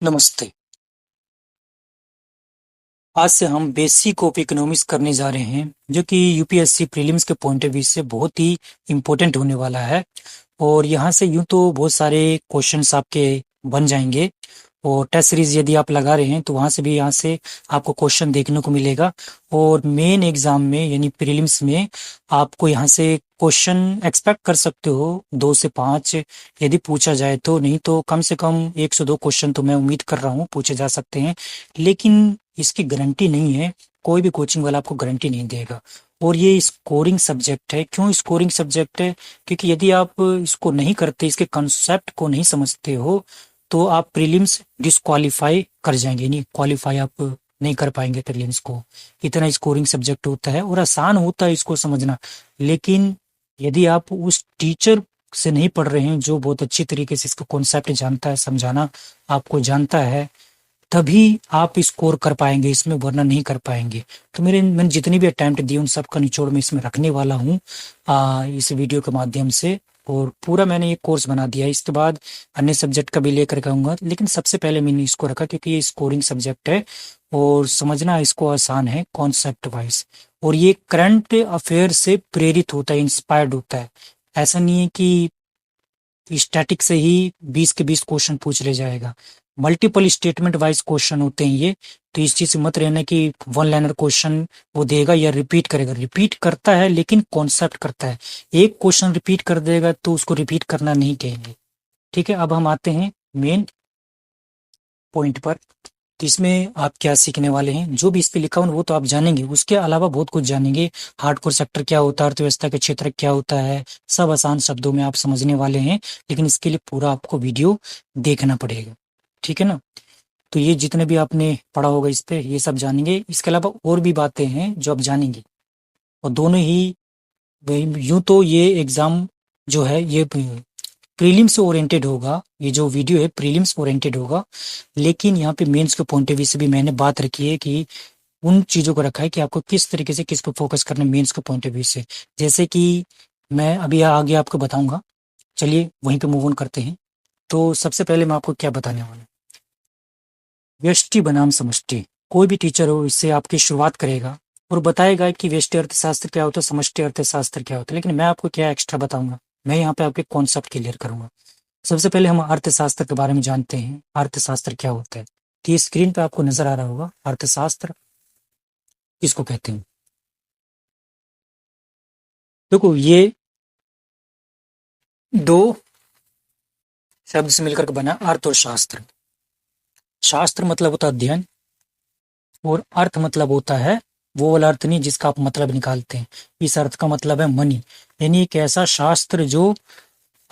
नमस्ते। आज से हम बेसिक ऑफ इकोनॉमिक्स करने जा रहे हैं, जो कि यूपीएससी प्रीलिम्स के पॉइंट ऑफ व्यू से बहुत ही इम्पोर्टेंट होने वाला है। और यहाँ से यूं तो बहुत सारे क्वेश्चंस आपके बन जाएंगे, और टेस्ट सीरीज यदि आप लगा रहे हैं तो वहाँ से भी यहाँ से आपको क्वेश्चन देखने को मिलेगा। और मेन एग्जाम में यानी प्रीलिम्स में आपको यहाँ से क्वेश्चन एक्सपेक्ट कर सकते हो 2 से 5, यदि पूछा जाए तो। नहीं तो कम से कम 1 से 2 क्वेश्चन तो मैं उम्मीद कर रहा हूँ पूछे जा सकते हैं, लेकिन इसकी गारंटी नहीं है। कोई भी कोचिंग वाला आपको गारंटी नहीं देगा। और ये स्कोरिंग सब्जेक्ट है। क्यों स्कोरिंग सब्जेक्ट है? क्योंकि यदि आप इसको नहीं करते, इसके कंसेप्ट को नहीं समझते हो, तो आप प्रीलिम्स डिस्क्वालीफाई कर जाएंगे, नहीं क्वालिफाई आप नहीं कर पाएंगे प्रीलिम्स को। इतना स्कोरिंग सब्जेक्ट होता है और आसान होता है इसको समझना। लेकिन यदि आप उस टीचर से नहीं पढ़ रहे हैं जो बहुत अच्छी तरीके से इसको कॉन्सेप्ट जानता है, समझाना आपको जानता है, तभी आप स्कोर कर पाएंगे इसमें, वरना नहीं कर पाएंगे। तो मैंने जितनी भी अटेम्प्ट दी उन सब का निचोड़ में इसमें रखने वाला हूँ इस वीडियो के माध्यम से। और पूरा मैंने ये कोर्स बना दिया है। इसके बाद अन्य सब्जेक्ट का भी लेकर के आऊंगा, लेकिन सबसे पहले मैंने इसको रखा क्योंकि ये स्कोरिंग सब्जेक्ट है और समझना इसको आसान है कॉन्सेप्ट वाइज। और ये करंट अफेयर से प्रेरित होता है, इंस्पायर्ड होता है। ऐसा नहीं है कि स्टैटिक से ही 20 के 20 क्वेश्चन पूछ ले जाएगा। मल्टीपल स्टेटमेंट वाइज क्वेश्चन होते हैं ये। तो इस चीज से मत रहना कि वन लाइनर क्वेश्चन वो देगा या रिपीट करेगा। रिपीट करता है लेकिन कॉन्सेप्ट करता है। एक क्वेश्चन रिपीट कर देगा तो उसको रिपीट करना नहीं कहेंगे। ठीक है, अब हम आते हैं मेन पॉइंट पर। तो इसमें आप क्या सीखने वाले हैं, जो भी इस पे लिखा हो वो तो आप जानेंगे, उसके अलावा बहुत कुछ जानेंगे। हार्डकोर सेक्टर क्या होता है, अर्थव्यवस्था के क्षेत्र क्या होता है, सब आसान शब्दों में आप समझने वाले हैं। लेकिन इसके लिए पूरा आपको वीडियो देखना पड़ेगा, ठीक है ना। तो ये जितने भी आपने पढ़ा होगा इस पे, ये सब जानेंगे। इसके अलावा और भी बातें हैं जो आप जानेंगे। और दोनों ही यूं तो ये एग्जाम जो है ये प्रीलिम्स से ओरिएंटेड होगा। ये जो वीडियो है प्रीलिम्स ओरिएंटेड होगा, लेकिन यहाँ पे मेंस के पॉइंट ऑफ व्यू से भी मैंने बात रखी है कि उन चीजों को रखा है कि आपको किस तरीके से किस पे फोकस करना है मेंस के पॉइंट ऑफ व्यू से। जैसे कि मैं अभी आगे आपको बताऊंगा। चलिए वहीं पे मूव ऑन करते हैं। तो सबसे पहले मैं आपको क्या बताने वाला हूँ, व्यष्टि बनाम समष्टि। कोई भी टीचर हो इससे आपकी शुरुआत करेगा और बताएगा कि व्यष्टि अर्थशास्त्र क्या होता है, समष्टि अर्थशास्त्र क्या होता है। लेकिन मैं आपको क्या एक्स्ट्रा बताऊंगा, मैं यहाँ पे आपके कॉन्सेप्ट क्लियर करूंगा। सबसे पहले हम अर्थशास्त्र के बारे में जानते हैं। अर्थशास्त्र क्या होता है? तो ये स्क्रीन पे आपको नजर आ रहा होगा, अर्थशास्त्र किसको कहते हैं। देखो ये दो शब्द से मिलकर के बना अर्थ और शास्त्र। शास्त्र मतलब होता है अध्ययन, और अर्थ मतलब होता है वो वाला अर्थ नहीं जिसका आप मतलब निकालते हैं। इस अर्थ का मतलब है मनी, यानी एक ऐसा शास्त्र जो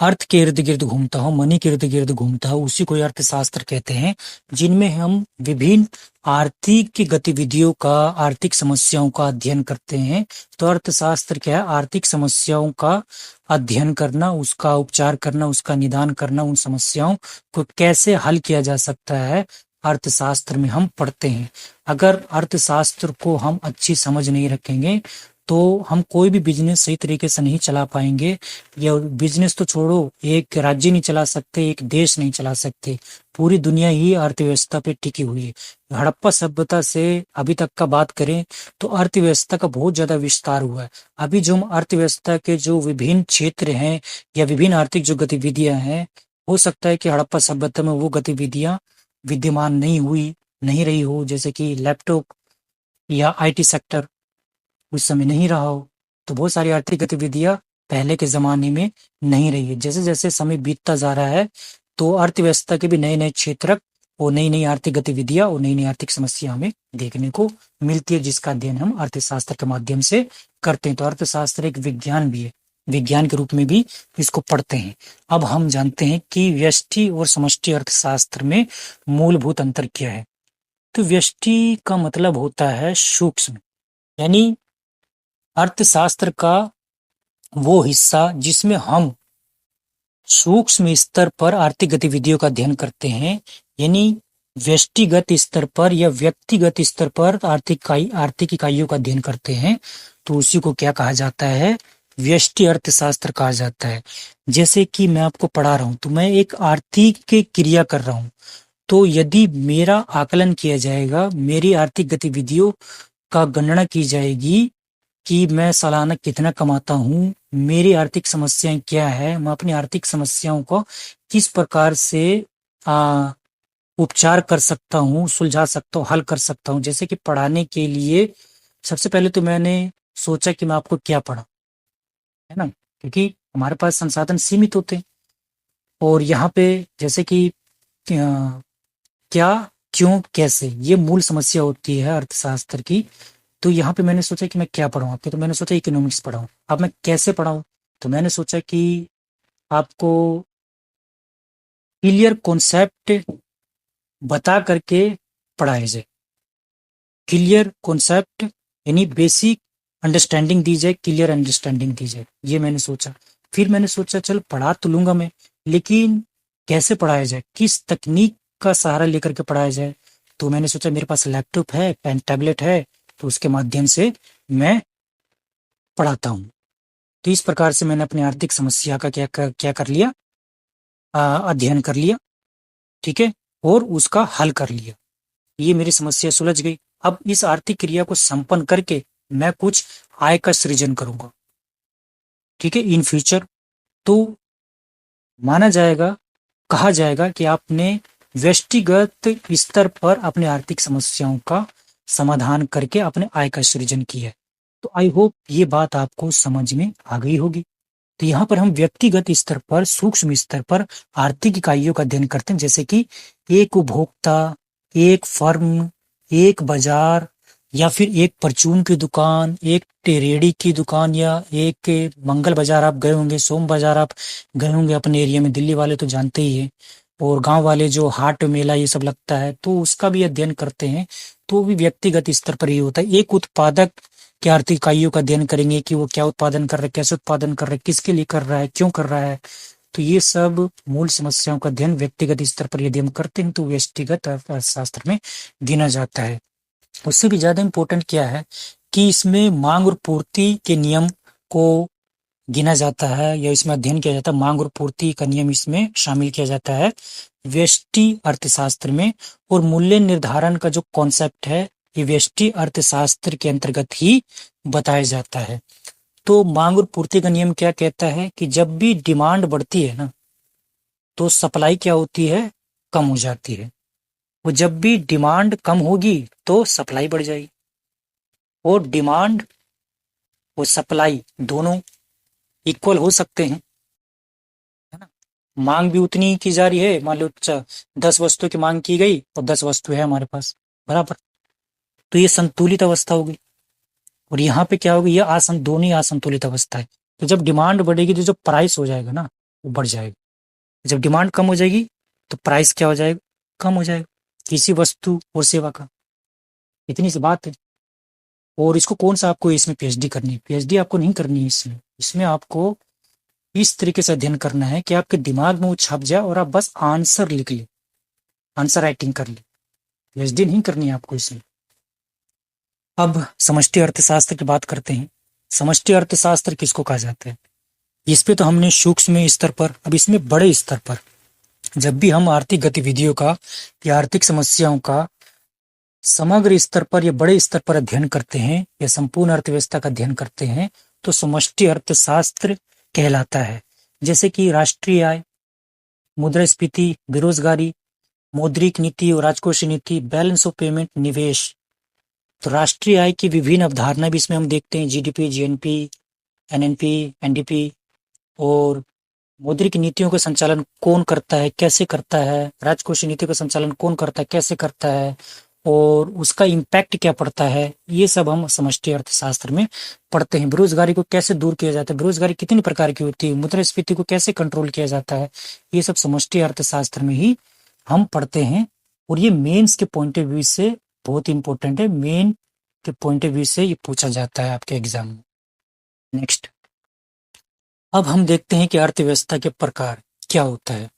अर्थ के इर्द गिर्द घूमता हो, मनी के इर्द गिर्द घूमता हो, उसी को अर्थशास्त्र कहते हैं। जिनमें हम विभिन्न आर्थिक गतिविधियों का, आर्थिक समस्याओं का अध्ययन करते हैं। तो अर्थशास्त्र क्या है? आर्थिक समस्याओं का अध्ययन करना, उसका उपचार करना, उसका निदान करना, उन समस्याओं को कैसे हल किया जा सकता है, अर्थशास्त्र में हम पढ़ते हैं। अगर अर्थशास्त्र को हम अच्छी समझ नहीं रखेंगे तो हम कोई भी बिजनेस सही तरीके से नहीं चला पाएंगे। या बिजनेस तो छोड़ो, एक राज्य नहीं चला सकते, एक देश नहीं चला सकते। पूरी दुनिया ही अर्थव्यवस्था पे टिकी हुई है। हड़प्पा सभ्यता से अभी तक का बात करें तो अर्थव्यवस्था का बहुत ज्यादा विस्तार हुआ है। अभी जो हम अर्थव्यवस्था के जो विभिन्न क्षेत्र हैं या विभिन्न आर्थिक जो गतिविधियां हैं, हो सकता है कि हड़प्पा सभ्यता में वो गतिविधियां विद्यमान नहीं रही हो। जैसे कि लैपटॉप या आईटी सेक्टर उस समय नहीं रहा हो, तो बहुत सारी आर्थिक गतिविधियां पहले के जमाने में नहीं रही है। जैसे जैसे समय बीतता जा रहा है तो अर्थव्यवस्था के भी नए नए क्षेत्र और नई नई आर्थिक गतिविधियां और नई नई आर्थिक समस्या हमें देखने को मिलती है, जिसका अध्ययन हम अर्थशास्त्र के माध्यम से करते हैं। तो अर्थशास्त्र एक विज्ञान भी है, विज्ञान के रूप में भी इसको पढ़ते हैं। अब हम जानते हैं कि व्यष्टि और समष्टि अर्थशास्त्र में मूलभूत अंतर क्या है। तो व्यष्टि का मतलब होता है सूक्ष्म, यानी अर्थशास्त्र का वो हिस्सा जिसमें हम सूक्ष्म स्तर पर आर्थिक गतिविधियों का अध्ययन करते हैं। यानी व्यष्टिगत स्तर पर या व्यक्तिगत स्तर पर आर्थिक इकाइयों का अध्ययन करते हैं, तो उसी को क्या कहा जाता है? व्यष्टि अर्थशास्त्र कहा जाता है। जैसे कि मैं आपको पढ़ा रहा हूं तो मैं एक आर्थिक क्रिया कर रहा हूं, तो यदि मेरा आकलन किया जाएगा, मेरी आर्थिक गतिविधियों का गणना की जाएगी कि मैं सालाना कितना कमाता हूँ, मेरी आर्थिक समस्याएं क्या है, मैं अपनी आर्थिक समस्याओं को किस प्रकार से आ, उपचार कर सकता हूँ, सुलझा सकता हूँ, हल कर सकता हूँ। जैसे कि पढ़ाने के लिए सबसे पहले तो मैंने सोचा कि मैं आपको क्या पढ़ाऊं, है ना, क्योंकि हमारे पास संसाधन सीमित होते हैं। और यहाँ पे जैसे कि क्या, क्यों, कैसे, ये मूल समस्या होती है अर्थशास्त्र की। तो यहाँ पे मैंने सोचा कि मैं क्या पढ़ाऊँ आपके, तो मैंने सोचा इकोनॉमिक्स पढ़ाऊँ। अब मैं कैसे पढ़ाऊँ, तो मैंने सोचा कि आपको क्लियर कॉन्सेप्ट बता करके पढ़ाया जाए। क्लियर कॉन्सेप्ट यानी बेसिक अंडरस्टैंडिंग दी जाए, क्लियर अंडरस्टैंडिंग दी जाए, ये मैंने सोचा। फिर मैंने सोचा चल पढ़ा तो लूंगा मैं, लेकिन कैसे पढ़ाया जाए, किस तकनीक का सहारा लेकर के पढ़ाया जाए। तो मैंने सोचा मेरे पास लैपटॉप है, पेन टैबलेट है, तो उसके माध्यम से मैं पढ़ाता हूँ। तो इस प्रकार से मैंने अपनी आर्थिक समस्या का क्या कर लिया, अध्ययन कर लिया, ठीक है, और उसका हल कर लिया। ये मेरी समस्या सुलझ गई। अब इस आर्थिक क्रिया को संपन्न करके मैं कुछ आय का सृजन करूंगा, ठीक है, इन फ्यूचर। तो माना जाएगा, कहा जाएगा कि आपने व्यक्तिगत स्तर पर अपने आर्थिक समस्याओं का समाधान करके अपने आय का सृजन किया है। तो आई होप ये बात आपको समझ में आ गई होगी। तो यहाँ पर हम व्यक्तिगत स्तर पर, सूक्ष्म स्तर पर आर्थिक इकाइयों का अध्ययन करते हैं, जैसे कि एक उपभोक्ता, एक फर्म, एक बाजार, या फिर एक परचून की दुकान, एक रेड़ी की दुकान, या एक मंगल बाजार आप गए होंगे, सोम बाजार आप गए होंगे अपने एरिया में, दिल्ली वाले तो जानते ही है। और गांव वाले जो हाट मेला ये सब लगता है, तो उसका भी अध्ययन करते हैं। तो भी व्यक्तिगत स्तर पर ही होता है। एक उत्पादक की आर्थिक इकाइयों का अध्ययन करेंगे कि वो क्या उत्पादन कर रहा है, कैसे उत्पादन कर रहा है, किसके लिए कर रहा है, क्यों कर रहा है। तो ये सब मूल समस्याओं का अध्ययन व्यक्तिगत स्तर पर यदि हम करते हैं तो व्यक्तिगत अर्थशास्त्र में गिना जाता है। उससे भी ज्यादा इम्पोर्टेंट क्या है कि इसमें मांग और पूर्ति के नियम को गिना जाता है, या इसमें अध्ययन किया जाता है। मांग और पूर्ति का नियम इसमें शामिल किया जाता है व्यष्टि अर्थशास्त्र में। और मूल्य निर्धारण का जो कॉन्सेप्ट है, ये व्यष्टि अर्थशास्त्र के अंतर्गत ही बताया जाता है। तो मांग और पूर्ति का नियम क्या कहता है कि जब भी डिमांड बढ़ती है ना, तो सप्लाई क्या होती है, कम हो जाती है। वो जब भी डिमांड कम होगी तो सप्लाई बढ़ जाएगी। और डिमांड और सप्लाई दोनों इक्वल हो सकते हैं, है ना। मांग भी उतनी की जा रही है, मान लो 10 वस्तु की मांग की गई और 10 वस्तु है हमारे पास, बराबर। तो ये संतुलित अवस्था होगी। और यहाँ पे क्या होगी, ये दोनों ही असंतुलित अवस्था है। तो जब डिमांड बढ़ेगी तो जो प्राइस हो जाएगा ना, वो बढ़ जाएगा। जब डिमांड कम हो जाएगी तो प्राइस क्या हो जाएगा, कम हो जाएगा, किसी वस्तु और सेवा का। इतनी सी बात है। और इसको कौन सा आपको इसमें पीएचडी करनी है, पीएचडी आपको नहीं करनी है इसमें। इसमें आपको इस तरीके से अध्ययन करना है कि आपके दिमाग में वो छप जाए और आप बस आंसर लिख ले, आंसर राइटिंग कर ले। पीएचडी नहीं करनी है आपको इसमें। अब समष्टि अर्थशास्त्र की बात करते हैं। समष्टि अर्थशास्त्र किसको कहा जाता है, इस पे तो हमने सूक्ष्म स्तर पर, अब इसमें बड़े स्तर पर, जब भी हम आर्थिक गतिविधियों का या आर्थिक समस्याओं का समग्र स्तर पर या बड़े स्तर पर अध्ययन करते हैं, या संपूर्ण अर्थव्यवस्था का अध्ययन करते हैं, तो समष्टि अर्थशास्त्र कहलाता है। जैसे कि राष्ट्रीय आय, मुद्रास्फीति, बेरोजगारी, मौद्रिक नीति और राजकोषीय नीति, बैलेंस ऑफ पेमेंट, निवेश। तो राष्ट्रीय आय की विभिन्न अवधारणा भी इसमें हम देखते हैं, जीडीपी, जीएनपी, एनएनपी, एनडीपी। और मौद्रिक नीतियों का संचालन कौन करता है, कैसे करता है, राजकोषीय नीति का संचालन कौन करता है, कैसे करता है, और उसका इम्पैक्ट क्या पड़ता है, ये सब हम समष्टि अर्थशास्त्र में पढ़ते हैं। बेरोजगारी को कैसे दूर किया जाता है, बेरोजगारी कितनी प्रकार की होती है, मुद्रास्फीति को कैसे कंट्रोल किया जाता है, ये सब समष्टि अर्थशास्त्र में ही हम पढ़ते हैं। और ये मेंस के पॉइंट ऑफ व्यू से बहुत इंपॉर्टेंट है, मेन के पॉइंट ऑफ व्यू से ये पूछा जाता है आपके एग्जाम में। नेक्स्ट, अब हम देखते हैं कि अर्थव्यवस्था के प्रकार क्या होता है।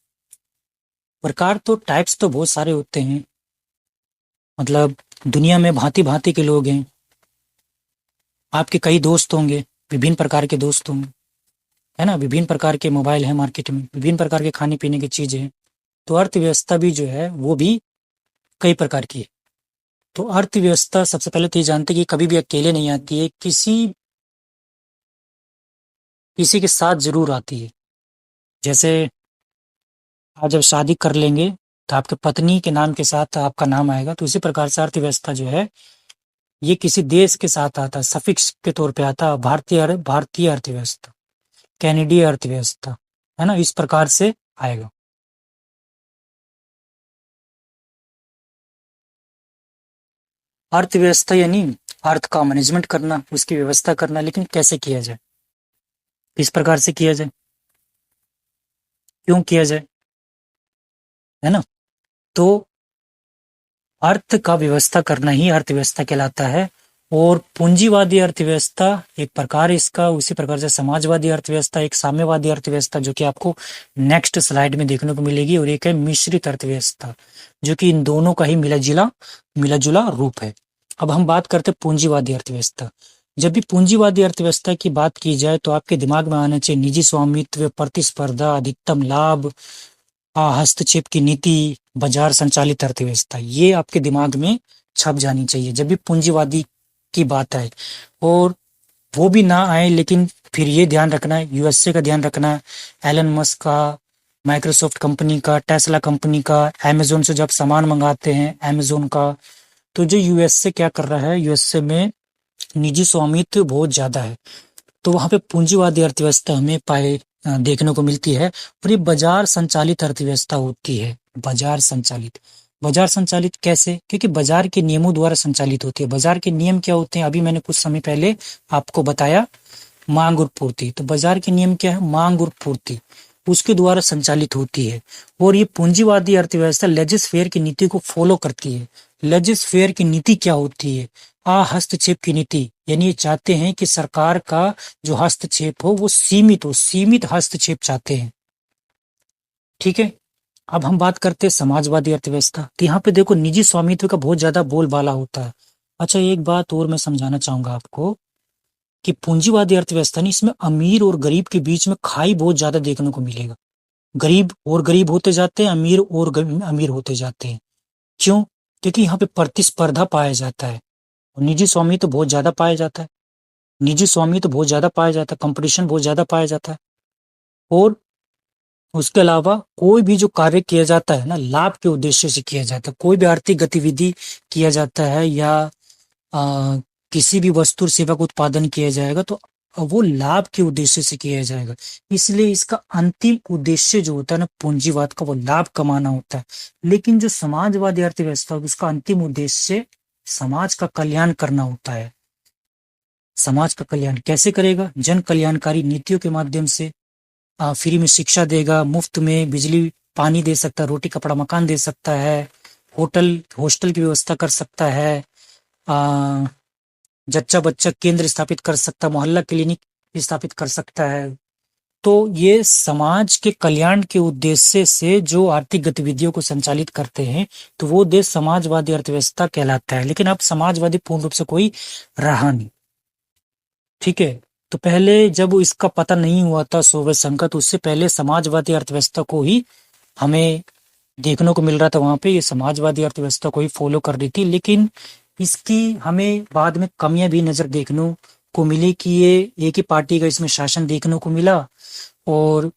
प्रकार तो टाइप्स तो बहुत सारे होते हैं, मतलब दुनिया में भांति भांति के लोग हैं। आपके कई दोस्त होंगे, विभिन्न प्रकार के दोस्त होंगे, है ना। विभिन्न प्रकार के मोबाइल हैं मार्केट में, विभिन्न प्रकार के खाने पीने की चीजें हैं। तो अर्थव्यवस्था भी जो है वो भी कई प्रकार की है। तो अर्थव्यवस्था सबसे पहले तो ये जानते हैं कि कभी भी अकेले नहीं आती है, किसी किसी के साथ जरूर आती है। जैसे आज जब शादी कर लेंगे तो आपके पत्नी के नाम के साथ आपका नाम आएगा, तो इसी प्रकार से अर्थव्यवस्था जो है ये किसी देश के साथ आता है, सफिक्स के तौर पे आता है। भारतीय अर्थव्यवस्था, कैनेडीय अर्थव्यवस्था, है ना, इस प्रकार से आएगा। अर्थव्यवस्था यानी अर्थ का मैनेजमेंट करना, उसकी व्यवस्था करना, लेकिन कैसे किया जाए, किस प्रकार से किया जाए, क्यों किया जाए, है ना। तो अर्थ का व्यवस्था करना ही अर्थव्यवस्था कहलाता है। और पूंजीवादी अर्थव्यवस्था एक प्रकार इसका, उसी प्रकार से समाजवादी अर्थव्यवस्था, एक साम्यवादी अर्थव्यवस्था जो कि आपको नेक्स्ट स्लाइड में देखने को मिलेगी, और एक है मिश्रित अर्थव्यवस्था जो कि इन दोनों का ही मिला जुला रूप है। अब हम बात करते हैं पूंजीवादी अर्थव्यवस्था। जब भी पूंजीवादी अर्थव्यवस्था की बात की जाए तो आपके दिमाग में आना चाहिए निजी स्वामित्व, प्रतिस्पर्धा, अधिकतम लाभ, हस्तक्षेप की नीति, बाजार संचालित अर्थव्यवस्था, ये आपके दिमाग में छप जानी चाहिए जब भी पूंजीवादी की बात आए। और वो भी ना आए, लेकिन फिर ये ध्यान रखना है, यूएसए का ध्यान रखना है, एलन मस्क का, माइक्रोसॉफ्ट कंपनी का, टेस्ला कंपनी का, अमेजोन से जब सामान मंगाते हैं अमेजोन का, तो जो यूएसए क्या कर रहा है, यूएसए में निजी स्वामित्व बहुत ज्यादा है। तो वहां पे पूंजीवादी अर्थव्यवस्था हमें देखने को मिलती है। और ये बाजार संचालित अर्थव्यवस्था होती है। बाजार संचालित कैसे? क्योंकि बाजार के नियमों द्वारा संचालित होती है। बाजार के नियम क्या होते हैं, अभी मैंने कुछ समय पहले आपको बताया, मांग और पूर्ति। तो बाजार के नियम क्या है, मांग और पूर्ति, उसके द्वारा संचालित होती है। और ये पूंजीवादी अर्थव्यवस्था लेजिस फेयर की नीति को फॉलो करती है। लेजिस फेयर की नीति क्या होती है, हस्तक्षेप की नीति, यानी ये चाहते हैं कि सरकार का जो हस्तक्षेप हो वो सीमित हो, सीमित हस्तक्षेप चाहते हैं। ठीक है। अब हम बात करते हैं समाजवादी अर्थव्यवस्था। तो यहाँ पे देखो निजी स्वामित्व का बहुत ज्यादा बोलबाला होता है। अच्छा, एक बात और मैं समझाना चाहूंगा आपको कि पूंजीवादी अर्थव्यवस्था नहीं, इसमें अमीर और गरीब के बीच में खाई बहुत ज्यादा देखने को मिलेगा। गरीब और गरीब होते जाते हैं, अमीर और अमीर होते जाते हैं। क्यों? क्योंकि यहाँ पे प्रतिस्पर्धा पाया जाता है और निजी स्वामित्व बहुत ज्यादा पाया जाता है। कंपटीशन बहुत ज्यादा पाया जाता है। और उसके अलावा कोई भी जो कार्य किया जाता है ना, लाभ के उद्देश्य से किया जाता है। कोई भी आर्थिक गतिविधि किया जाता है या आ, किसी भी वस्तु और सेवा का उत्पादन किया जाएगा तो वो लाभ के उद्देश्य से किया जाएगा। इसलिए इसका अंतिम उद्देश्य जो होता है ना पूंजीवाद का, वो लाभ कमाना होता है। लेकिन जो समाजवादी अर्थव्यवस्था होगी, उसका अंतिम उद्देश्य समाज का कल्याण करना होता है। समाज का कल्याण कैसे करेगा? जन कल्याणकारी नीतियों के माध्यम से। फ्री में शिक्षा देगा, मुफ्त में बिजली पानी दे सकता है, रोटी कपड़ा मकान दे सकता है, हॉस्टल की व्यवस्था कर सकता है, आ, जच्चा बच्चा केंद्र स्थापित कर सकता है, मोहल्ला क्लिनिक स्थापित कर सकता है। तो ये समाज के कल्याण के उद्देश्य से जो आर्थिक गतिविधियों को संचालित करते हैं, तो वो देश समाजवादी अर्थव्यवस्था कहलाता है। लेकिन अब समाजवादी पूर्ण रूप से कोई रहा नहीं। ठीक है। तो पहले जब इसका पता नहीं हुआ था सोवियत संघ का, तो उससे पहले समाजवादी अर्थव्यवस्था को ही हमें देखने को मिल रहा था। वहां पे ये समाजवादी अर्थव्यवस्था को ही फॉलो कर रही थी। लेकिन इसकी हमें बाद में कमियां भी नजर देखने को मिली कि ये एक ही पार्टी का इसमें शासन देखने को मिला और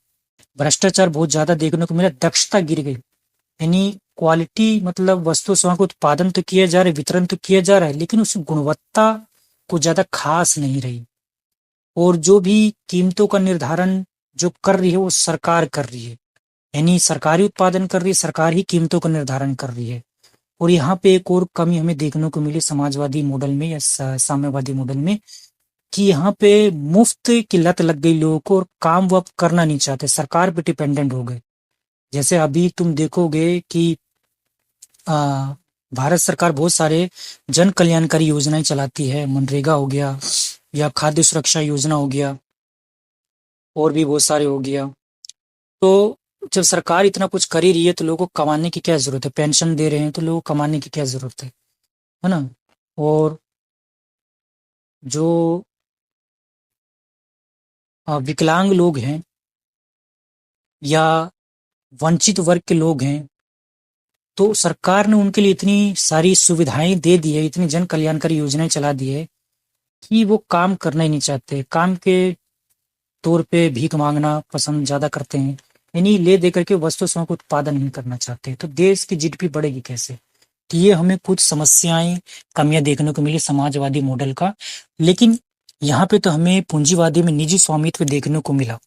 भ्रष्टाचार बहुत ज्यादा देखने को मिला, दक्षता गिर गई। यानी क्वालिटी, मतलब वस्तु सेवा का उत्पादन तो किया जा रहा है, वितरण तो किया जा रहा है, लेकिन उसकी गुणवत्ता कुछ ज्यादा खास नहीं रही। और जो भी कीमतों का निर्धारण जो कर रही है वो सरकार कर रही है, यानी सरकारी उत्पादन कर रही है, सरकार ही कीमतों का निर्धारण कर रही है। और यहाँ पे एक और कमी हमें देखने को मिली समाजवादी मॉडल में या साम्यवादी मॉडल में, कि यहाँ पे मुफ्त की लत लग गई लोगों को और काम वो अब करना नहीं चाहते, सरकार पे डिपेंडेंट हो गए। जैसे अभी तुम देखोगे कि आ, भारत सरकार बहुत सारे जन कल्याणकारी योजनाएं चलाती है, मनरेगा हो गया या खाद्य सुरक्षा योजना हो गया, और भी बहुत सारे हो गया। तो जब सरकार इतना कुछ कर ही रही है तो लोगों को कमाने की क्या जरूरत है? पेंशन दे रहे हैं तो लोगों को कमाने की क्या जरूरत है ना। और जो विकलांग लोग हैं या वंचित वर्ग के लोग हैं तो सरकार ने उनके लिए इतनी सारी सुविधाएं दे दी है, इतनी जन कल्याणकारी योजनाएं चला दी है कि वो काम करना ही नहीं चाहते। काम के तौर पे भीख मांगना पसंद ज्यादा करते हैं, यानी ले दे करके वस्तु सेवा का उत्पादन नहीं करना चाहते। तो देश की जीडीपी बढ़ेगी कैसे? तो ये हमें कुछ समस्याएं, कमियां देखने को मिली समाजवादी मॉडल का। लेकिन यहाँ पे तो हमें पूंजीवादी में निजी स्वामित्व देखने को मिला,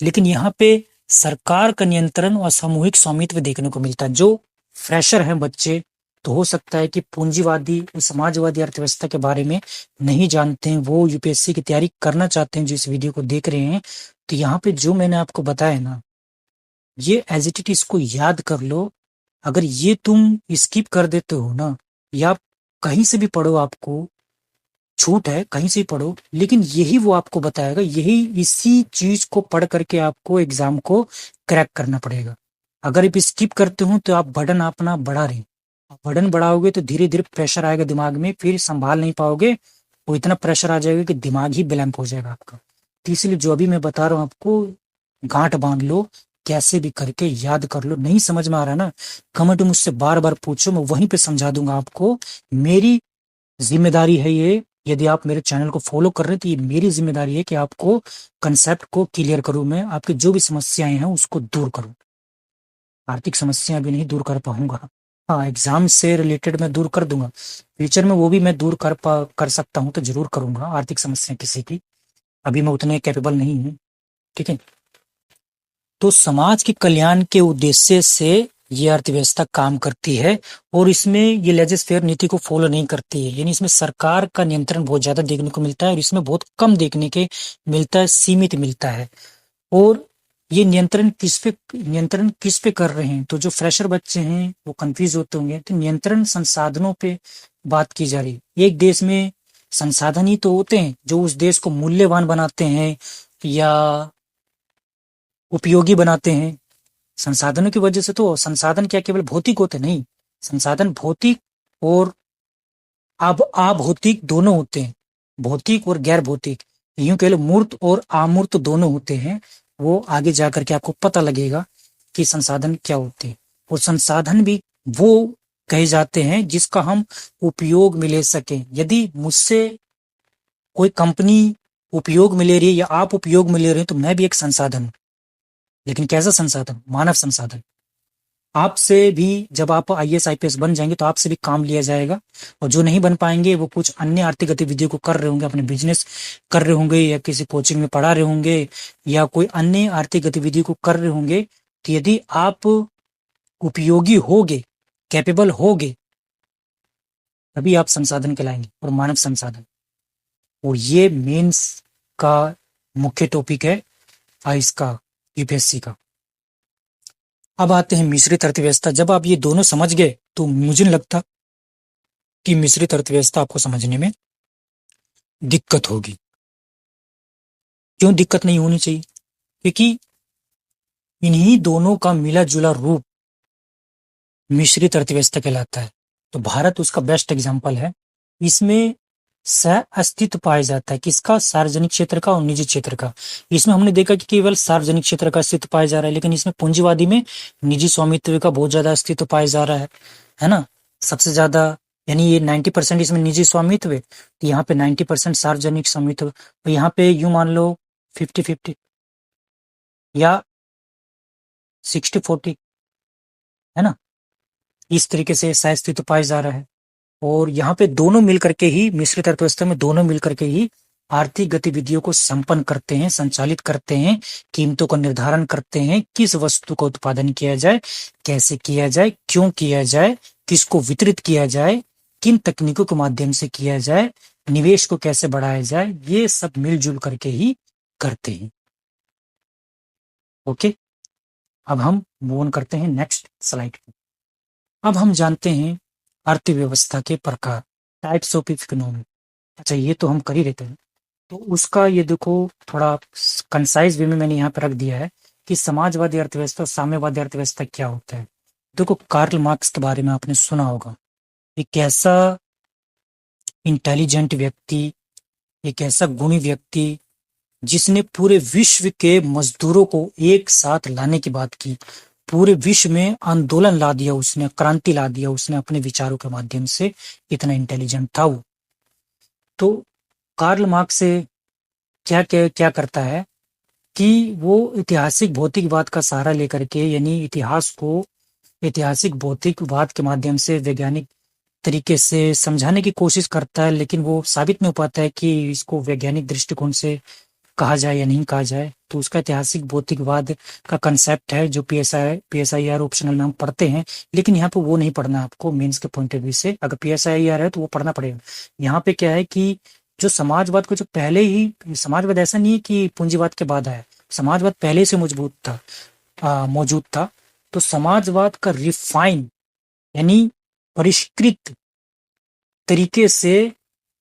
लेकिन यहाँ पे सरकार का नियंत्रण और सामूहिक स्वामित्व देखने को मिलता है। जो फ्रेशर हैं बच्चे, तो हो सकता है कि पूंजीवादी और समाजवादी अर्थव्यवस्था के बारे में नहीं जानते हैं, वो यूपीएससी की तैयारी करना चाहते हैं, जो इस वीडियो को देख रहे हैं। तो यहाँ पे जो मैंने आपको बताया ना, ये एज इट इज इसको याद कर लो। अगर ये तुम स्किप कर देते हो ना, या कहीं से भी पढ़ो, आपको छूट है कहीं से भी पढ़ो, लेकिन यही वो आपको बताएगा, यही इसी चीज को पढ़ करके आपको एग्जाम को क्रैक करना पड़ेगा। अगर आप स्किप करते हो तो आप बर्डन अपना बढ़ा रहे, बर्डन बढ़ाओगे तो धीरे धीरे प्रेशर आएगा दिमाग में, फिर संभाल नहीं पाओगे, वो इतना प्रेशर आ जाएगा कि दिमाग ही ब्लैंक हो जाएगा आपका। तो इसलिए जो अभी मैं बता रहा हूँ आपको, गांठ बांध लो, कैसे भी करके याद कर लो। नहीं समझ में आ रहा ना, कमेंट मुझसे बार बार पूछो, मैं वहीं पे समझा दूंगा आपको। मेरी जिम्मेदारी है ये, यदि आप मेरे चैनल को फॉलो कर रहे हैं तो ये मेरी जिम्मेदारी है कि आपको कंसेप्ट को क्लियर करूं, मैं आपकी जो भी समस्याएं हैं उसको दूर करूं। आर्थिक समस्याएं भी नहीं दूर कर पाऊंगा, हाँ एग्जाम से रिलेटेड मैं दूर कर दूंगा, फ्यूचर में वो भी मैं दूर कर सकता हूं तो जरूर करूंगा आर्थिक समस्या किसी की। अभी मैं उतने कैपेबल नहीं हूं, ठीक है। तो समाज के कल्याण के उद्देश्य से ये अर्थव्यवस्था काम करती है, और इसमें ये लेजिस फेयर नीति को फॉलो नहीं करती है, यानी इसमें सरकार का नियंत्रण बहुत ज्यादा देखने को मिलता है, और इसमें बहुत कम देखने के मिलता है, सीमित मिलता है। और ये नियंत्रण किस पे कर रहे हैं? तो जो फ्रेशर बच्चे हैं वो कंफ्यूज होते होंगे। तो नियंत्रण संसाधनों पे बात की जा रही है। एक देश में संसाधन ही तो होते हैं जो उस देश को मूल्यवान बनाते हैं या उपयोगी बनाते हैं। संसाधनों की वजह से तो संसाधन क्या केवल भौतिक होते नहीं, संसाधन भौतिक और अब अभौतिक दोनों होते हैं, भौतिक और गैर भौतिक, यूं कह लो मूर्त और अमूर्त दोनों होते हैं। वो आगे जाकर के आपको पता लगेगा कि संसाधन क्या होते हैं। और संसाधन भी वो कहे जाते हैं जिसका हम उपयोग में ले सकें। यदि मुझसे कोई कंपनी उपयोग में ले रही है या आप उपयोग में ले रहे हैं तो मैं भी एक संसाधन हूं, लेकिन कैसा संसाधन? मानव संसाधन। आपसे भी जब आप आईएएस आईपीएस बन जाएंगे तो आपसे भी काम लिया जाएगा, और जो नहीं बन पाएंगे वो कुछ अन्य आर्थिक गतिविधियों को कर रहे होंगे, अपने बिजनेस कर रहे होंगे, या किसी कोचिंग में पढ़ा रहे होंगे, या कोई अन्य आर्थिक गतिविधि को कर रहे होंगे। तो यदि आप उपयोगी होगे, कैपेबल होगे, तभी आप संसाधन कहलाएंगे, और मानव संसाधन। और ये मेंस का मुख्य टॉपिक है इसका, यूपीएससी का। अब आते हैं मिश्रित अर्थव्यवस्था। जब आप ये दोनों समझ गए तो मुझे नहीं लगता कि मिश्रित अर्थव्यवस्था आपको समझने में दिक्कत होगी। क्यों दिक्कत नहीं होनी चाहिए? क्योंकि इन्हीं दोनों का मिला जुला रूप मिश्रित अर्थव्यवस्था कहलाता है। तो भारत उसका बेस्ट एग्जाम्पल है। इसमें सह अस्तित्व पाया जाता है, किसका? सार्वजनिक क्षेत्र का और निजी क्षेत्र का। इसमें हमने देखा कि केवल सार्वजनिक क्षेत्र का अस्तित्व पाया जा रहा है, लेकिन इसमें पूंजीवादी में निजी स्वामित्व का बहुत ज्यादा अस्तित्व पाया जा रहा है ना। सबसे ज्यादा, यानी ये 90% इसमें निजी स्वामित्व है, तो यहाँ पे 90% सार्वजनिक स्वामित्व। तो यहाँ पे यूं मान लो 50-50 या 60-40, है ना। इस तरीके से सह अस्तित्व पाया जा रहा है। और यहाँ पे दोनों मिलकर के ही, मिश्रित अर्थव्यवस्था में दोनों मिलकर के ही आर्थिक गतिविधियों को संपन्न करते हैं, संचालित करते हैं, कीमतों का निर्धारण करते हैं, किस वस्तु का उत्पादन किया जाए, कैसे किया जाए, क्यों किया जाए, किसको वितरित किया जाए, किन तकनीकों के माध्यम से किया जाए, निवेश को कैसे बढ़ाया जाए, ये सब मिलजुल करके ही करते हैं। ओके, अब हम मूव ऑन करते हैं नेक्स्ट स्लाइड पे। अब हम जानते हैं अर्थव्यवस्था के प्रकार, टाइप्स ऑफ इकोनॉमी। अच्छा, ये तो हम कर ही रहते हैं, तो उसका ये देखो थोड़ा कंसाइज वे में मैंने यहाँ पे रख दिया है कि समाजवादी अर्थव्यवस्था और साम्यवादी अर्थव्यवस्था क्या होता है। देखो, कार्ल मार्क्स के बारे में आपने सुना होगा। एक ऐसा इंटेलिजेंट व्यक्ति, एक ऐसा गुणी व्यक्ति जिसने पूरे विश्व के मजदूरों को एक साथ लाने की बात की, पूरे विश्व में आंदोलन ला दिया उसने, क्रांति ला दिया उसने अपने विचारों के माध्यम से, इतना इंटेलिजेंट था वो। तो कार्ल मार्क्स से क्या क्या क्या करता है कि वो ऐतिहासिक भौतिकवाद का सहारा लेकर के, यानी इतिहास को ऐतिहासिक भौतिकवाद के माध्यम से वैज्ञानिक तरीके से समझाने की कोशिश करता है, लेकिन वो साबित नहीं हो पाता है कि इसको वैज्ञानिक दृष्टिकोण से कहा जाए या नहीं कहा जाए। तो उसका ऐतिहासिक भौतिकवाद का कंसेप्ट है जो पीएसआईआर ऑप्शनल में हम पढ़ते हैं, लेकिन यहाँ पे वो नहीं पढ़ना आपको मेंस के पॉइंट ऑफ व्यू से। अगर पीएसआईआर है तो वो पढ़ना पड़ेगा। यहाँ पे क्या है कि जो समाजवाद को, जो पहले ही समाजवाद ऐसा नहीं है कि पूंजीवाद के बाद आया, समाजवाद पहले से मजबूत था, मौजूद था। तो समाजवाद का रिफाइन यानी परिष्कृत तरीके से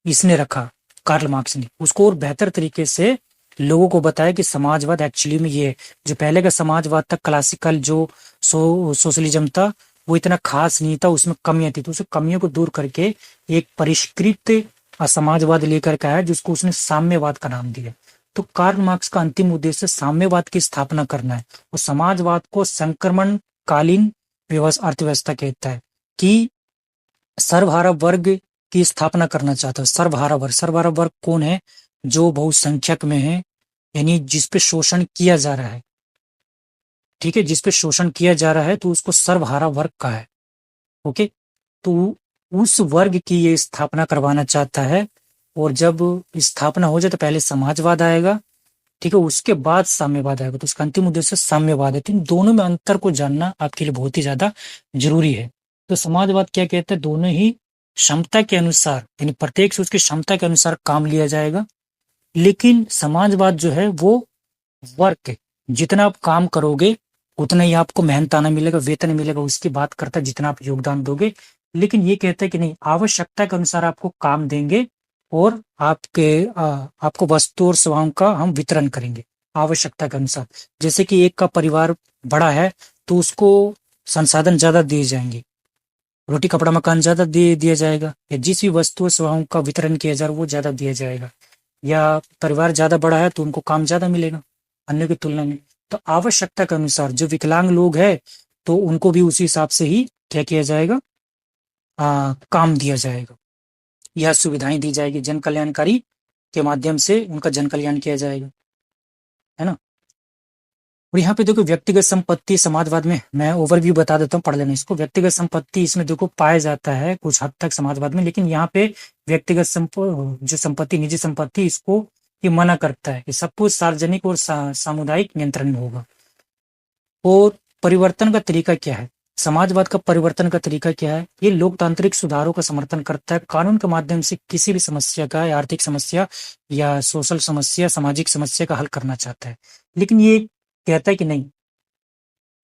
इसने रखा, कार्ल मार्क्स ने उसको और बेहतर तरीके से लोगों को बताया कि समाजवाद एक्चुअली में ये है। जो पहले का समाजवाद था, क्लासिकल जो सोशलिज्म था, वो इतना खास नहीं था, उसमें कमियां थी। तो उस कमियों को दूर करके एक परिष्कृत समाजवाद लेकर के आया, जिसको उसने साम्यवाद का नाम दिया। तो कार्ल मार्क्स का अंतिम उद्देश्य साम्यवाद की स्थापना करना है। और समाजवाद को संक्रमणकालीन अर्थव्यवस्था कहता है कि सर्वहारा वर्ग की स्थापना करना चाहता है। सर्वहारा वर्ग कौन है? जो बहुसंख्यक में है, यानी जिसपे शोषण किया जा रहा है। ठीक है, जिसपे शोषण किया जा रहा है तो उसको सर्वहारा वर्ग का है। ओके, तो उस वर्ग की ये स्थापना करवाना चाहता है। और जब स्थापना हो जाए तो पहले समाजवाद आएगा, ठीक है, उसके बाद साम्यवाद आएगा। तो उसका अंतिम उद्देश्य साम्यवाद है। तो इन दोनों में अंतर को जानना आपके लिए बहुत ही ज्यादा जरूरी है। तो समाजवाद क्या कहता है? दोनों ही क्षमता के अनुसार, यानी प्रत्येक से उसकी क्षमता के अनुसार काम लिया जाएगा। लेकिन समाजवाद जो है वो वर्क, जितना आप काम करोगे उतना ही आपको मेहनताना मिलेगा, वेतन मिलेगा, उसकी बात करता है जितना आप योगदान दोगे। लेकिन ये कहता है कि नहीं, आवश्यकता के अनुसार आपको काम देंगे और आपको वस्तु और सेवाओं का हम वितरण करेंगे आवश्यकता के अनुसार। जैसे कि एक का परिवार बड़ा है तो उसको संसाधन ज्यादा दिए जाएंगे, रोटी कपड़ा मकान ज्यादा दिया जाएगा, या जिस भी वस्तु और सेवाओं का वितरण किया जा रहा है वो ज्यादा दिया जाएगा। या परिवार ज्यादा बड़ा है तो उनको काम ज्यादा मिलेगा अन्य की तुलना में। तो आवश्यकता के अनुसार जो विकलांग लोग हैं तो उनको भी उसी हिसाब से ही क्या किया जाएगा, काम दिया जाएगा या सुविधाएं दी जाएगी। जन कल्याणकारी के माध्यम से उनका जन कल्याण किया जाएगा, है ना। और यहाँ पे देखो व्यक्तिगत संपत्ति समाजवाद में, मैं ओवरव्यू बता देता हूँ, पढ़ लेना इसको। व्यक्तिगत संपत्ति इसमें देखो पाया जाता है कुछ हद तक समाजवाद में, लेकिन यहाँ पे व्यक्तिगत जो संपत्ति, निजी संपत्ति, इसको ये मना करता है कि सब कुछ सार्वजनिक और सामुदायिक नियंत्रण में होगा। और परिवर्तन का तरीका क्या है? समाजवाद का परिवर्तन का तरीका क्या है? ये लोकतांत्रिक सुधारों का समर्थन करता है, कानून के माध्यम से किसी भी समस्या का, आर्थिक समस्या या सोशल समस्या, सामाजिक समस्या का हल करना चाहता है। लेकिन ये कहता है कि नहीं,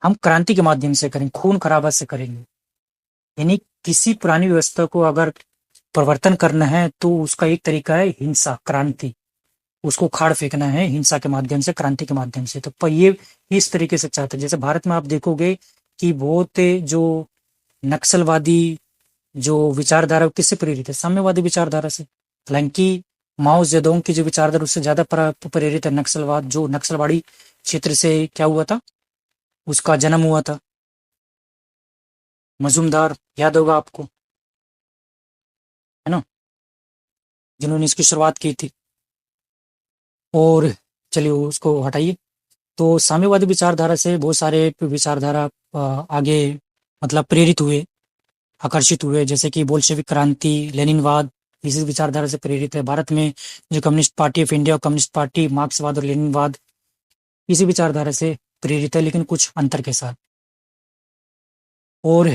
हम क्रांति के माध्यम से करेंगे, खून खराबा से करेंगे। यानी किसी पुरानी व्यवस्था को अगर परिवर्तन करना है तो उसका एक तरीका है हिंसा, क्रांति, उसको उखाड़ फेंकना है हिंसा के माध्यम से, क्रांति के माध्यम से। तो ये इस तरीके से चाहते हैं। जैसे भारत में आप देखोगे कि बहुत जो नक्सलवादी जो विचारधारा किससे प्रेरित है? साम्यवादी विचारधारा से। हालांकि माओ जेडोंग की जो विचारधारा उससे ज्यादा प्रेरित है नक्सलवाद, जो नक्सलवाड़ी क्षेत्र से क्या हुआ था, उसका जन्म हुआ था। मजूमदार याद होगा आपको, है ना, जिन्होंने इसकी शुरुआत की थी। और चलिए उसको हटाइए। तो साम्यवादी विचारधारा से बहुत सारे विचारधारा आगे मतलब प्रेरित हुए, आकर्षित हुए। जैसे कि बोल्शेविक क्रांति, लेनिनवाद इसी विचारधारा से प्रेरित है। भारत में जो कम्युनिस्ट पार्टी ऑफ इंडिया और कम्युनिस्ट पार्टी, मार्क्सवाद और लेनिनवाद इसी विचारधारा से प्रेरित है, लेकिन कुछ अंतर के साथ। और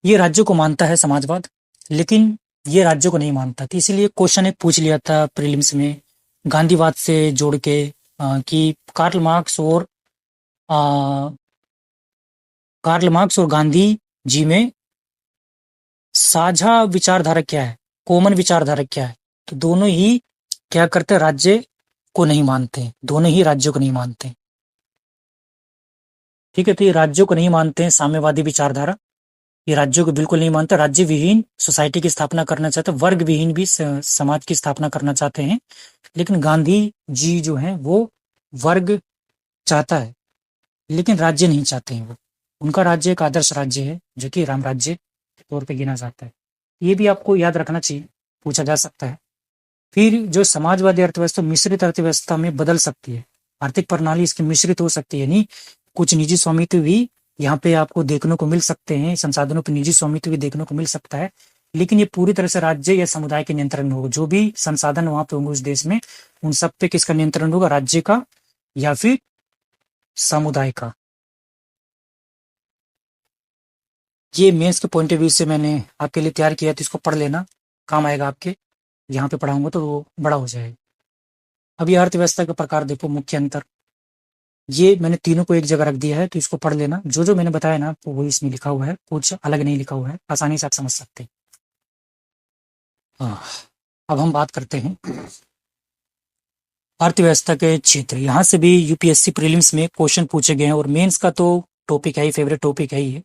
ये राज्यों को मानता है समाजवाद, लेकिन ये राज्यों को नहीं मानता। तो इसीलिए क्वेश्चन एक पूछ लिया था प्रीलिम्स में गांधीवाद से जोड़ के कि कार्ल मार्क्स और गांधी जी में साझा विचारधारा क्या है, कॉमन विचारधारा क्या है? तो दोनों ही क्या करते हैं, राज्य को नहीं मानते, दोनों ही राज्यों को नहीं मानते। ठीक है, तो ये राज्यों को नहीं मानते हैं साम्यवादी विचारधारा, ये राज्यों को बिल्कुल नहीं मानते। राज्य विहीन सोसाइटी की स्थापना करना चाहते, वर्ग विहीन भी समाज की स्थापना करना चाहते हैं। लेकिन गांधी जी जो है वो वर्ग चाहता है, लेकिन राज्य नहीं चाहते हैं वो। उनका राज्य एक आदर्श राज्य है जो कि राम राज्य के तौर पे गिना जाता है। ये भी आपको याद रखना चाहिए, पूछा जा सकता है। फिर जो समाजवादी अर्थव्यवस्था मिश्रित अर्थव्यवस्था में बदल सकती है, आर्थिक प्रणाली इसकी मिश्रित हो सकती है, यानी कुछ निजी स्वामित्व भी यहाँ पे आपको देखने को मिल सकते हैं, संसाधनों पर निजी स्वामित्व भी देखने को मिल सकता है, लेकिन ये पूरी तरह से राज्य या समुदाय के नियंत्रण में होगा। जो भी संसाधन वहां पे होंगे उस देश में, उन सब पे किसका नियंत्रण होगा, राज्य का या फिर समुदाय का। ये मेंस के पॉइंट ऑफ व्यू से मैंने आपके लिए तैयार किया, तो इसको पढ़ लेना, काम आएगा आपके। यहाँ पे पढ़ाऊंगा तो वो बड़ा हो जाएगा। अब ये अर्थव्यवस्था के प्रकार देखो, मुख्य अंतर, ये मैंने तीनों को एक जगह रख दिया है, तो इसको पढ़ लेना। जो जो मैंने बताया ना आपको वही इसमें लिखा हुआ है, कुछ अलग नहीं लिखा हुआ है, आसानी से आप समझ सकते हैं। हाँ, अब हम बात करते हैं अर्थव्यवस्था के क्षेत्र। यहाँ से भी यूपीएससी प्रीलिम्स में क्वेश्चन पूछे गए हैं, और मेंस का तो टॉपिक है ही, फेवरेट टॉपिक है ही है,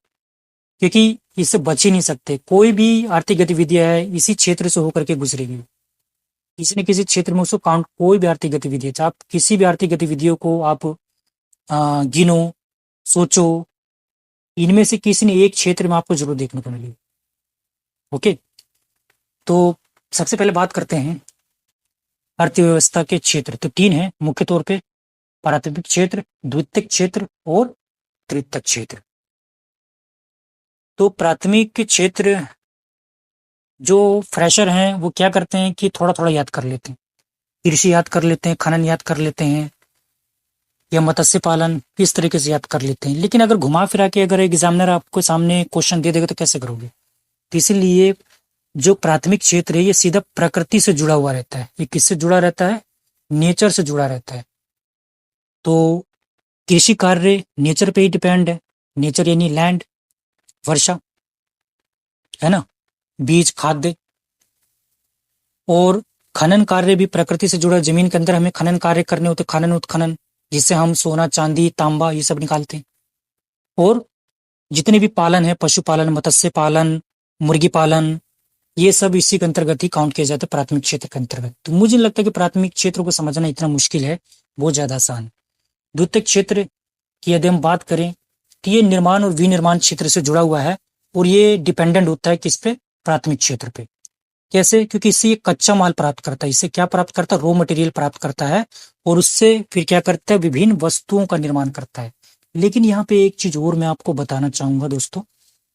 क्योंकि इससे बच ही नहीं सकते। कोई भी आर्थिक गतिविधियां है इसी क्षेत्र से होकर के गुजरेगी, किसी न किसी क्षेत्र में उसको काउंट। कोई भी आर्थिक गतिविधि है, चाहे आप किसी भी आर्थिक गतिविधियों को आप गिनो, सोचो, इनमें से किसी ने एक क्षेत्र में आपको जरूर देखने को मिलेगी। ओके, तो सबसे पहले बात करते हैं अर्थव्यवस्था के क्षेत्र। तो तीन है मुख्य तौर पे, प्राथमिक क्षेत्र, द्वितीयक क्षेत्र और तृतीयक क्षेत्र। तो प्राथमिक क्षेत्र जो फ्रेशर हैं वो क्या करते हैं कि थोड़ा थोड़ा याद कर लेते हैं, कृषि याद कर लेते हैं, खनन याद कर लेते हैं, या मत्स्य पालन, किस तरीके से याद कर लेते हैं। लेकिन अगर घुमा फिरा के अगर एग्जामिनर आपको सामने क्वेश्चन दे देगा तो कैसे करोगे। तो इसीलिए जो प्राथमिक क्षेत्र है ये सीधा प्रकृति से जुड़ा हुआ रहता है। ये किससे जुड़ा रहता है, नेचर से जुड़ा रहता है। तो कृषि कार्य नेचर पे ही डिपेंड है, नेचर यानी लैंड, वर्षा, है ना, बीज, खाद्य। और खनन कार्य भी प्रकृति से जुड़ा, जमीन के अंदर हमें खनन कार्य करने होते, खनन उत्खनन, जिससे हम सोना, चांदी, तांबा ये सब निकालते हैं। और जितने भी पालन है, पशुपालन, मत्स्य पालन, मुर्गी पालन, ये सब इसी के अंतर्गत ही काउंट किया जाता है, प्राथमिक क्षेत्र के अंतर्गत। तो मुझे लगता है कि प्राथमिक क्षेत्र को समझना इतना मुश्किल है, बहुत ज्यादा आसान। द्वितीयक क्षेत्र की यदि हम बात करें तो ये निर्माण और विनिर्माण क्षेत्र से जुड़ा हुआ है, और ये डिपेंडेंट होता है किस पे, प्राथमिक क्षेत्र पे। कैसे, क्योंकि इससे ये कच्चा माल प्राप्त करता है, इससे क्या प्राप्त करता है, रॉ मटेरियल प्राप्त करता है, और उससे फिर क्या करता है, विभिन्न वस्तुओं का निर्माण करता है। लेकिन यहाँ पे एक चीज और मैं आपको बताना चाहूंगा दोस्तों,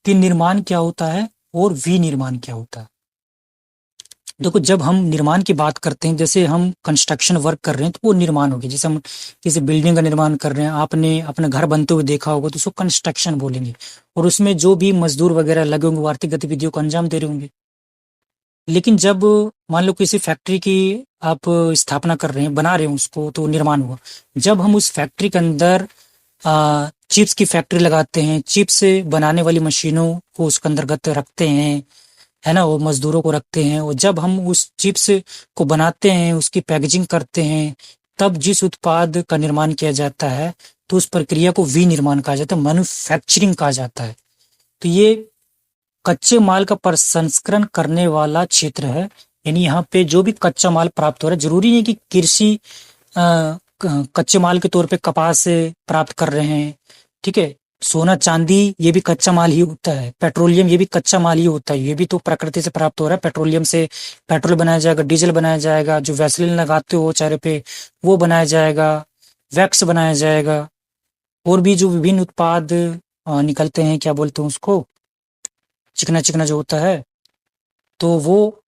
कि निर्माण क्या होता है और विनिर्माण क्या होता है। देखो, जब हम निर्माण की बात करते हैं, जैसे हम कंस्ट्रक्शन वर्क कर रहे हैं तो वो निर्माण हो गया। जैसे हम किसी बिल्डिंग का निर्माण कर रहे हैं, आपने अपना घर बनते हुए देखा होगा, तो उसको कंस्ट्रक्शन बोलेंगे। और उसमें जो भी मजदूर वगैरह लगे होंगे वो आर्थिक गतिविधियों को अंजाम दे रहे होंगे। लेकिन जब मान लो किसी फैक्ट्री की आप स्थापना कर रहे हैं, बना रहे हैं उसको, तो निर्माण हुआ। जब हम उस फैक्ट्री के अंदर चिप्स की फैक्ट्री लगाते हैं, चिप्स बनाने वाली मशीनों को उसके अंतर्गत रखते हैं, है ना, वो मजदूरों को रखते हैं, और जब हम उस चिप्स को बनाते हैं, उसकी पैकेजिंग करते हैं, तब जिस उत्पाद का निर्माण किया जाता है, तो उस प्रक्रिया को विनिर्माण कहा जाता है, मैन्युफैक्चरिंग कहा जाता है। तो ये कच्चे माल का प्रसंस्करण करने वाला क्षेत्र है। यानी यहाँ पे जो भी कच्चा माल प्राप्त हो रहा है, जरूरी नहीं कि कृषि कच्चे माल के तौर पे कपास से प्राप्त कर रहे हैं, ठीक है, सोना, चांदी ये भी कच्चा माल ही होता है, पेट्रोलियम ये भी कच्चा माल ही होता है, ये भी तो प्रकृति से प्राप्त हो रहा है। पेट्रोलियम से पेट्रोल बनाया जाएगा, डीजल बनाया जाएगा, जो वैसलीन लगाते हो चेहरे पे वो बनाया जाएगा, वैक्स बनाया जाएगा, और भी जो विभिन्न उत्पाद निकलते हैं, क्या बोलते हैं उसको, चिकना चिकना जो होता है, तो वो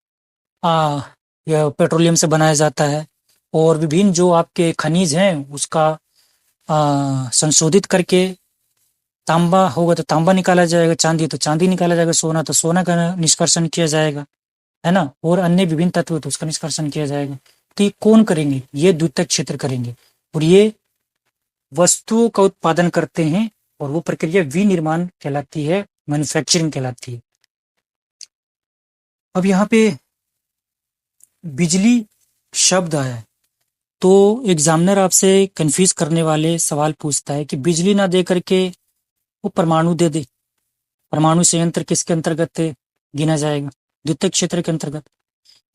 आ, पेट्रोलियम से बनाया जाता है। और विभिन्न जो आपके खनिज हैं उसका संशोधित करके, तांबा होगा तो तांबा निकाला जाएगा, चांदी तो चांदी निकाला जाएगा, सोना तो सोना का निष्कर्षण किया जाएगा, है ना, और अन्य विभिन्न तत्व तो उसका निष्कर्षण किया जाएगा। तो ये कौन करेंगे, ये द्वितीयक क्षेत्र करेंगे, और ये वस्तुओं का उत्पादन करते हैं, और वो प्रक्रिया विनिर्माण कहलाती है, मैन्युफैक्चरिंग कहलाती है। अब यहाँ पे बिजली शब्द आया, तो एग्जामिनर आपसे कंफ्यूज करने वाले सवाल पूछता है कि बिजली ना दे करके वो परमाणु दे दे। परमाणु संयंत्र किसके अंतर्गत गिना जाएगा, द्वितीयक क्षेत्र के अंतर्गत।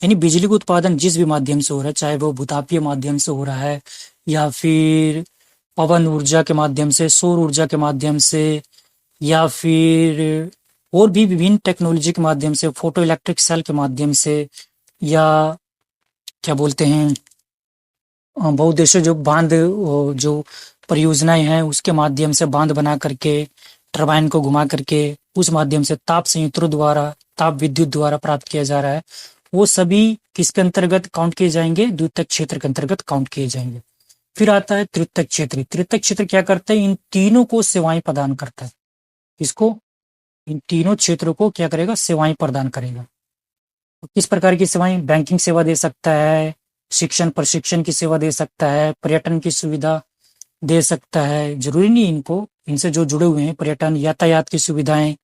यानी बिजली का उत्पादन जिस भी माध्यम से हो रहा है, चाहे वो भूतापीय माध्यम से हो रहा है, या फिर पवन ऊर्जा के माध्यम से, सौर ऊर्जा के माध्यम से, या फिर और भी विभिन्न टेक्नोलॉजी के माध्यम से, फोटो इलेक्ट्रिक सेल के माध्यम से, या क्या बोलते हैं बहुउद्देशीय जो बांध जो परियोजनाएं हैं उसके माध्यम से बांध बना करके टरबाइन को घुमा करके उस माध्यम से ताप संयंत्रों द्वारा, ताप विद्युत द्वारा प्राप्त किया जा रहा है, वो सभी किसके अंतर्गत काउंट किए जाएंगे? द्वितीयक क्षेत्र के अंतर्गत काउंट किए जाएंगे। फिर आता है तृतीयक क्षेत्र। तृतीयक क्षेत्र क्या करता है? इन तीनों को सेवाएं प्रदान करता है। किसको? इन तीनों क्षेत्रों को क्या करेगा? सेवाएं प्रदान करेगा। किस प्रकार की सेवाएं? बैंकिंग सेवा दे सकता है, शिक्षण प्रशिक्षण की सेवा दे सकता है, पर्यटन की सुविधा दे सकता है। जरूरी नहीं इनको, इनसे जो जुड़े हुए हैं, पर्यटन, यातायात की सुविधाएं,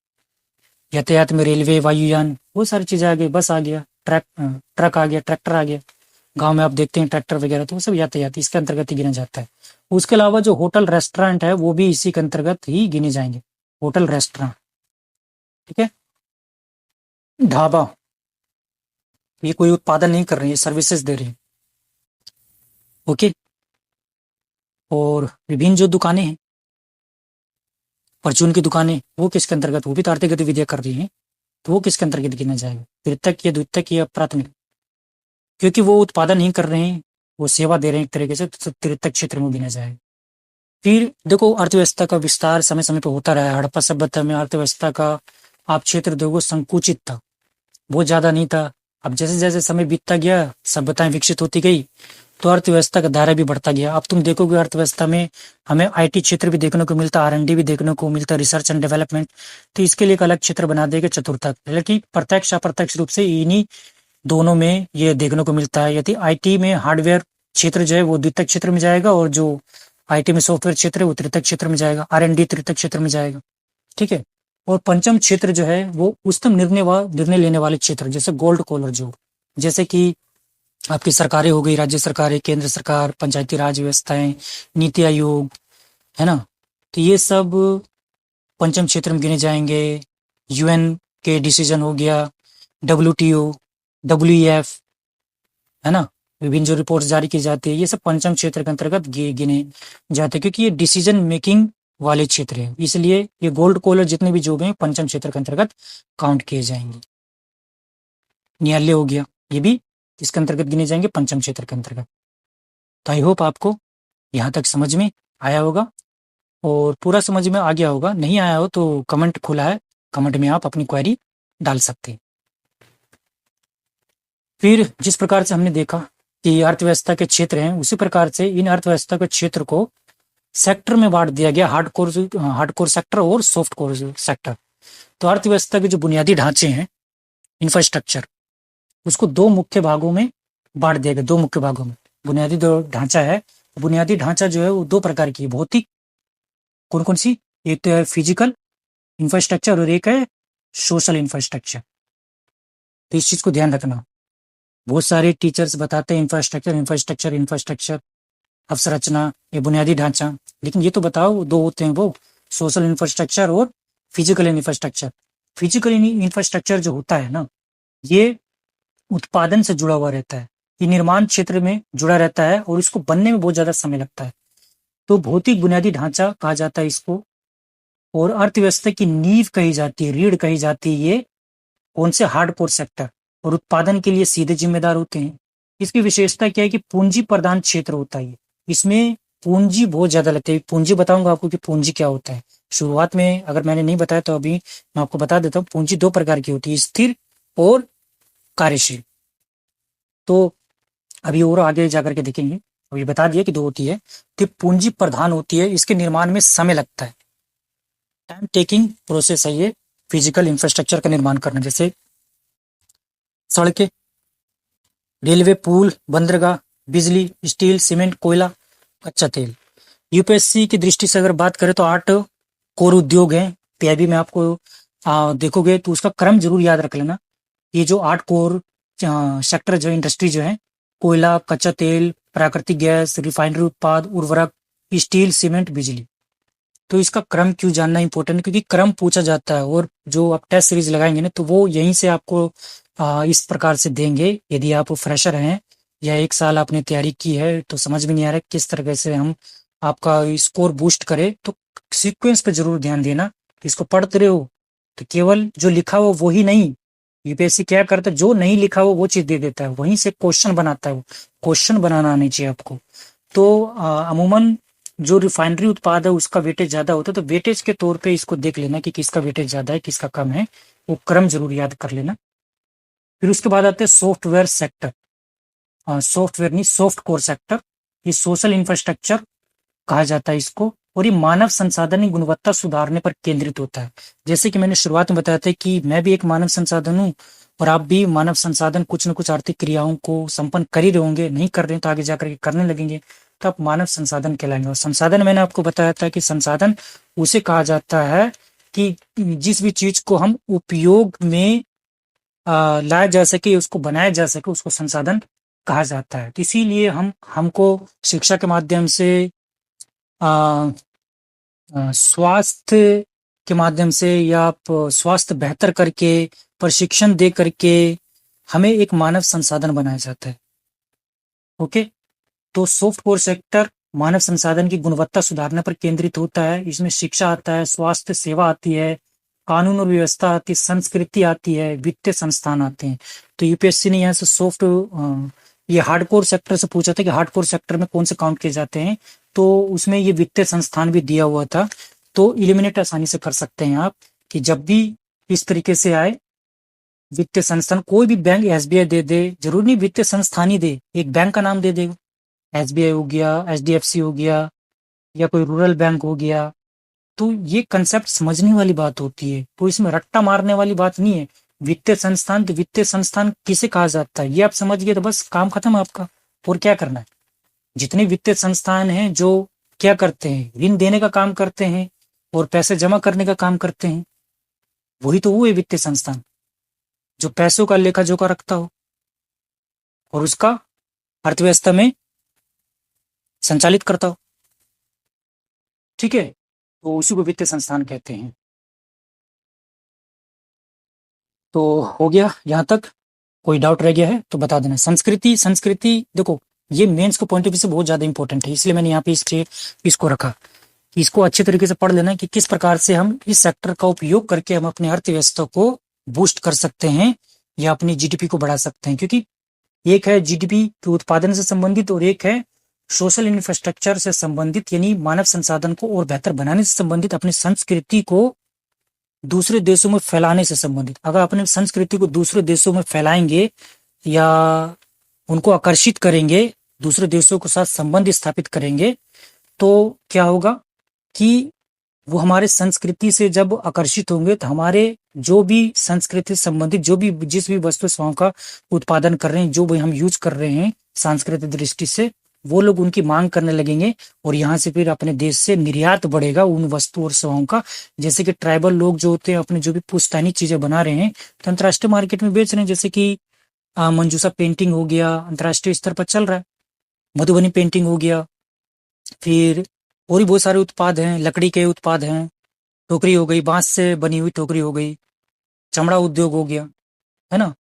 यातायात में रेलवे, वायुयान, वो सारी चीजें आ गई, बस आ गया, ट्रक आ गया, ट्रैक्टर आ गया। गांव में आप देखते हैं ट्रैक्टर वगैरह, तो वो सब यातायात इसके अंतर्गत ही गिना जाता है। उसके अलावा जो होटल रेस्टोरेंट है वो भी इसी के अंतर्गत ही गिने जाएंगे, होटल रेस्टोरेंट। ठीक है। ढाबा, ये कोई उत्पादन नहीं कर रही है, सर्विसेज दे रही है। ओके। और विभिन्न जो दुकानें हैं, परचून की दुकानें, वो किसके अंतर्गत? वो भी तो आर्थिक गतिविधियां कर रही हैं, तो वो किसके अंतर्गत गिना जाएगा? तृतीयक या द्वितीयक या प्राथमिक? क्योंकि वो उत्पादन नहीं कर रहे हैं, वो सेवा दे रहे हैं एक तरीके से, तो तृतीयक क्षेत्र में गिना जाएगा। फिर देखो, अर्थव्यवस्था का विस्तार समय समय पर होता रहा है। हड़प्पा सभ्यता में अर्थव्यवस्था का आप क्षेत्र देखो संकुचित था, बहुत ज्यादा नहीं था। अब जैसे जैसे समय बीतता गया, सभ्यताएं विकसित होती गई, तो अर्थव्यवस्था का दायरा भी बढ़ता गया। अब तुम देखोगे अर्थव्यवस्था में हमें आईटी क्षेत्र भी देखने को मिलता, आर&डी भी देखने को मिलता, रिसर्च एंड डेवलपमेंट। तो इसके लिए एक अलग क्षेत्र बना देगा, चतुर्थक। हालांकि प्रत्यक्ष अप्रत्यक्ष रूप से इन्हीं दोनों में ये देखने को मिलता है। यदि आईटी में हार्डवेयर क्षेत्र जो है वो द्वितीयक क्षेत्र में जाएगा, और जो आईटी में सॉफ्टवेयर क्षेत्र है वो तृतीयक क्षेत्र में जाएगा, आर&डी तृतीयक क्षेत्र में जाएगा। ठीक है। और पंचम क्षेत्र जो है वो उच्चतम निर्णय लेने वाले क्षेत्र, जैसे गोल्ड कॉलर जॉब, जैसे कि आपकी सरकारें हो गई, राज्य सरकारें, केंद्र सरकार, पंचायती राज व्यवस्थाएं, नीति आयोग, है ना, तो ये सब पंचम क्षेत्र में गिने जाएंगे। यूएन के डिसीजन हो गया, डब्ल्यूटीओ, डब्ल्यूईएफ, है ना, विभिन्न जो रिपोर्ट्स जारी की जाती है, ये सब पंचम क्षेत्र के अंतर्गत गिने जाते हैं, क्योंकि ये डिसीजन मेकिंग वाले क्षेत्र है, इसलिए ये गोल्ड कॉलर जितने भी जॉब हैं पंचम क्षेत्र के अंतर्गत काउंट किए जाएंगे। न्यायालय हो गया, ये भी इसके अंतर्गत गिने जाएंगे, पंचम क्षेत्र के अंतर्गत। तो आई होप आपको यहाँ तक समझ में आया होगा, और पूरा समझ में आ गया होगा। नहीं आया हो तो कमेंट खुला है, कमेंट में आप अपनी क्वेरी डाल सकते हैं। फिर जिस प्रकार से हमने देखा कि अर्थव्यवस्था के क्षेत्र हैं, उसी प्रकार से इन अर्थव्यवस्था के क्षेत्र को सेक्टर में बांट दिया गया, हार्डकोर सेक्टर और सॉफ्ट कोर सेक्टर। तो अर्थव्यवस्था के जो बुनियादी ढांचे हैं, इंफ्रास्ट्रक्चर, उसको दो मुख्य भागों में बांट दिया गया, दो मुख्य भागों में। बुनियादी जो ढांचा है, बुनियादी ढांचा जो है वो दो प्रकार की है, भौतिक। कौन कौन सी? एक तो है फिजिकल इंफ्रास्ट्रक्चर और एक है सोशल इंफ्रास्ट्रक्चर। तो इस चीज को ध्यान रखना। बहुत सारे टीचर्स बताते हैं इंफ्रास्ट्रक्चर इंफ्रास्ट्रक्चर इंफ्रास्ट्रक्चर, अवसंरचना, ये बुनियादी ढांचा, लेकिन ये तो बताओ दो होते हैं, वो सोशल इंफ्रास्ट्रक्चर और फिजिकल इंफ्रास्ट्रक्चर। फिजिकल इंफ्रास्ट्रक्चर जो होता है ना, ये उत्पादन से जुड़ा हुआ रहता है, ये निर्माण क्षेत्र में जुड़ा रहता है, और इसको बनने में बहुत ज्यादा समय लगता है। तो भौतिक बुनियादी ढांचा कहा जाता है इसको, और अर्थव्यवस्था की नींव कही जाती है, रीढ़ कही जाती है ये कौन से? हार्डकोर सेक्टर, और उत्पादन के लिए सीधे जिम्मेदार होते हैं। इसकी विशेषता क्या है कि पूंजी प्रधान क्षेत्र होता है, इसमें पूंजी बहुत ज्यादा लगती है। पूंजी बताऊंगा आपको कि पूंजी क्या होता है। शुरुआत में अगर मैंने नहीं बताया तो अभी मैं आपको बता देता हूँ। पूंजी दो प्रकार की होती है, स्थिर और कार्यशील। तो अभी और आगे जाकर के देखेंगे, अभी बता दिया कि दो होती है। तो पूंजी प्रधान होती है, इसके निर्माण में समय लगता है, टाइम टेकिंग प्रोसेस है ये फिजिकल इंफ्रास्ट्रक्चर का निर्माण करना, जैसे सड़कें, रेलवे, पुल, बंदरगाह, बिजली, स्टील, सीमेंट, कोयला, कच्चा तेल। यूपीएससी की दृष्टि से अगर बात करें तो 8 कोर उद्योग हैं। पीआईबी में आपको देखोगे तो उसका क्रम जरूर याद रख लेना। ये जो 8 कोर सेक्टर जो इंडस्ट्री जो है, कोयला, कच्चा तेल, प्राकृतिक गैस, रिफाइनरी उत्पाद, उर्वरक, स्टील, सीमेंट, बिजली। तो इसका क्रम क्यों जानना इंपॉर्टेंट, क्योंकि क्रम पूछा जाता है, और जो आप टेस्ट सीरीज लगाएंगे ना तो वो यहीं से आपको इस प्रकार से देंगे। यदि आप फ्रेशर हैं या 1 साल आपने तैयारी की है तो समझ में नहीं आ रहा है किस तरह से हम आपका स्कोर बूस्ट करे, तो सीक्वेंस पे जरूर ध्यान देना। इसको पढ़ते रहे हो तो केवल जो लिखा हो वही नहीं, यूपीएससी क्या करता है, जो नहीं लिखा हो वो चीज दे देता है, वहीं से क्वेश्चन बनाता है, वो क्वेश्चन बनाना आनी चाहिए आपको। तो अमूमन जो रिफाइनरी उत्पाद है उसका वेटेज ज्यादा होता है, तो वेटेज के तौर पे इसको देख लेना कि किसका वेटेज ज्यादा है किसका कम है, वो क्रम जरूर याद कर लेना। फिर उसके बाद आते हैं सॉफ्टवेयर सेक्टर, सॉफ्टवेयर नहीं सॉफ्ट कोर सेक्टर। ये सोशल इंफ्रास्ट्रक्चर कहा जाता है इसको, और ये मानव संसाधन की गुणवत्ता सुधारने पर केंद्रित होता है। जैसे कि मैंने शुरुआत में बताया था कि मैं भी एक मानव संसाधन हूँ, और आप भी मानव संसाधन कुछ न कुछ आर्थिक क्रियाओं को संपन्न कर ही रहे होंगे, नहीं कर रहे हैं तो आगे जाकर के करने लगेंगे, तो आप मानव संसाधन कहलाएंगे। और संसाधन मैंने आपको बताया था कि संसाधन उसे कहा जाता है कि जिस भी चीज को हम उपयोग में लाया जा सके, उसको बनाया जा सके, उसको संसाधन कहा जाता है। तो इसीलिए हमको शिक्षा के माध्यम से आ, स्वास्थ्य के माध्यम से, या आप स्वास्थ्य बेहतर करके, प्रशिक्षण दे करके हमें एक मानव संसाधन बनाया जाता है। ओके, तो सॉफ्ट कोर सेक्टर मानव संसाधन की गुणवत्ता सुधारने पर केंद्रित होता है। इसमें शिक्षा आता है, स्वास्थ्य सेवा आती है, कानून और व्यवस्था आती है, संस्कृति आती है, वित्तीय संस्थान आते हैं। तो यूपीएससी ने यहाँ से ये हार्डकोर सेक्टर से पूछा था कि हार्डकोर सेक्टर में कौन से काउंट किए जाते हैं, तो उसमें ये वित्तीय संस्थान भी दिया हुआ था। तो इलिमिनेट आसानी से कर सकते हैं आप कि जब भी इस तरीके से आए वित्तीय संस्थान, कोई भी बैंक एसबीआई दे दे, जरूरी नहीं वित्तीय संस्थान ही दे, एक बैंक का नाम दे दे, एसबीआई हो गया, एचडीएफसी हो गया, या कोई रूरल बैंक हो गया। तो ये कंसेप्ट समझने वाली बात होती है, तो इसमें रट्टा मारने वाली बात नहीं है। वित्तीय संस्थान, तो वित्तीय संस्थान किसे कहा जाता है ये आप समझ गए तो बस काम खत्म आपका। और क्या करना है, जितने वित्तीय संस्थान हैं जो क्या करते हैं, ऋण देने का काम करते हैं और पैसे जमा करने का काम करते हैं, वही तो हुए वित्तीय संस्थान, जो पैसों का लेखा जोखा रखता हो और उसका अर्थव्यवस्था में संचालित करता हो। ठीक है, तो उसी को वित्तीय संस्थान कहते हैं। तो हो गया यहाँ तक, कोई डाउट रह गया है तो बता देना। संस्कृति, संस्कृति देखो ये मेंस के पॉइंट ऑफ व्यू से बहुत ज्यादा इंपॉर्टेंट है, इसलिए मैंने यहाँ पे इसको रखा कि इसको अच्छे तरीके से पढ़ लेना कि किस प्रकार से हम इस सेक्टर का उपयोग करके हम अपनी अर्थव्यवस्था को बूस्ट कर सकते हैं या अपनी जीडीपी को बढ़ा सकते हैं। क्योंकि एक है जीडीपी के उत्पादन से संबंधित और एक है सोशल इंफ्रास्ट्रक्चर से संबंधित, यानी मानव संसाधन को और बेहतर बनाने से संबंधित, अपनी संस्कृति को दूसरे देशों में फैलाने से संबंधित। अगर अपने संस्कृति को दूसरे देशों में फैलाएंगे या उनको आकर्षित करेंगे, दूसरे देशों के साथ संबंध स्थापित करेंगे, तो क्या होगा कि वो हमारे संस्कृति से जब आकर्षित होंगे तो हमारे जो भी संस्कृति से संबंधित जो भी जिस भी वस्तु सेवाओं का उत्पादन कर रहे हैं, जो भी हम यूज कर रहे हैं सांस्कृतिक दृष्टि से, वो लोग उनकी मांग करने लगेंगे और यहाँ से फिर अपने देश से निर्यात बढ़ेगा उन वस्तु और सेवाओं का। जैसे कि ट्राइबल लोग जो होते हैं अपने जो भी पुश्तैनी चीजें बना रहे हैं तो अंतर्राष्ट्रीय मार्केट में बेच रहे हैं। जैसे कि मंजूसा पेंटिंग हो गया, अंतर्राष्ट्रीय स्तर पर चल रहा है, मधुबनी पेंटिंग हो गया, फिर और भी बहुत सारे उत्पाद हैं, लकड़ी के उत्पाद हैं, टोकरी हो गई, बांस से बनी हुई टोकरी हो गई, चमड़ा उद्योग हो गया, है ना।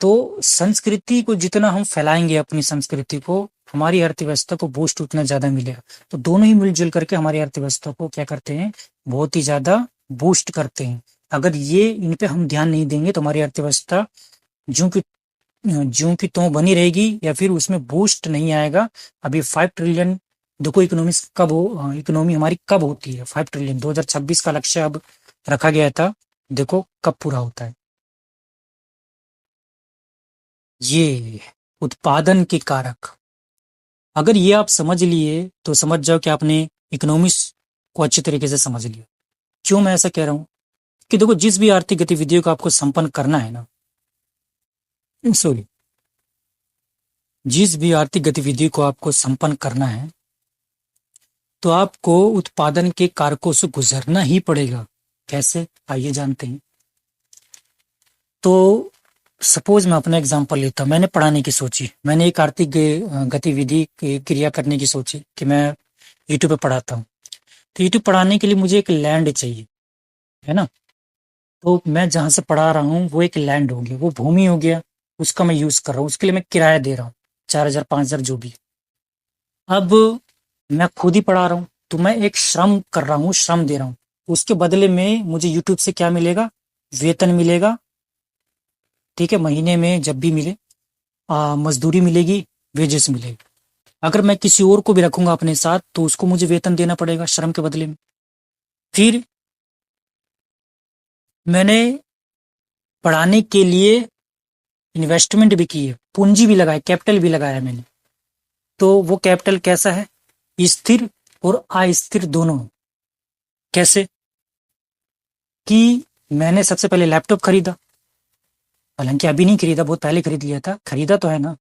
तो संस्कृति को जितना हम फैलाएंगे, अपनी संस्कृति को, हमारी अर्थव्यवस्था को बूस्ट उतना ज्यादा मिलेगा। तो दोनों ही मिलजुल करके हमारी अर्थव्यवस्था को क्या करते हैं, बहुत ही ज्यादा बूस्ट करते हैं। अगर ये इन पे हम ध्यान नहीं देंगे तो हमारी अर्थव्यवस्था ज्यों की त्यों बनी रहेगी या फिर उसमें बूस्ट नहीं आएगा। अभी 5 ट्रिलियन देखो इकोनॉमी हमारी कब होती है, 5 ट्रिलियन 2026 का लक्ष्य अब रखा गया था, देखो कब पूरा होता है। ये उत्पादन के कारक, अगर ये आप समझ लिए तो समझ जाओ कि आपने इकोनॉमिक्स को अच्छी तरीके से समझ लिया। क्यों मैं ऐसा कह रहा हूं कि देखो जिस भी आर्थिक गतिविधियों को आपको संपन्न करना है ना, सॉरी, जिस भी आर्थिक गतिविधि को आपको संपन्न करना है तो आपको उत्पादन के कारकों से गुजरना ही पड़ेगा। कैसे, आइए जानते हैं। तो सपोज मैं अपना एग्जांपल लेता हूं, मैंने पढ़ाने की सोची, मैंने एक आर्थिक गतिविधि क्रिया करने की सोची कि मैं यूट्यूब पे पढ़ाता हूँ। तो यूट्यूब पढ़ाने के लिए मुझे एक लैंड चाहिए, है ना। तो मैं जहां से पढ़ा रहा हूँ वो एक लैंड हो गया, वो भूमि हो गया, उसका मैं यूज कर रहा हूँ, उसके लिए मैं किराया दे रहा हूँ 4,000 5,000 जो भी। अब मैं खुद ही पढ़ा रहा हूँ, तो मैं एक श्रम कर रहा हूँ, श्रम दे रहा हूँ। उसके बदले में मुझे यूट्यूब से क्या मिलेगा? वेतन मिलेगा। ठीक है, महीने में जब भी मिले मजदूरी मिलेगी, वेजेस मिलेगी। अगर मैं किसी और को भी रखूंगा अपने साथ तो उसको मुझे वेतन देना पड़ेगा श्रम के बदले में। फिर मैंने पढ़ाने के लिए इन्वेस्टमेंट भी की है, पूंजी भी लगाई, कैपिटल भी लगाया मैंने। तो वो कैपिटल कैसा है? स्थिर और अस्थिर दोनों। कैसे? कि मैंने सबसे पहले लैपटॉप खरीदा, हालांकि अभी नहीं खरीदा, बहुत पहले खरीद लिया था, खरीदा तो है ना।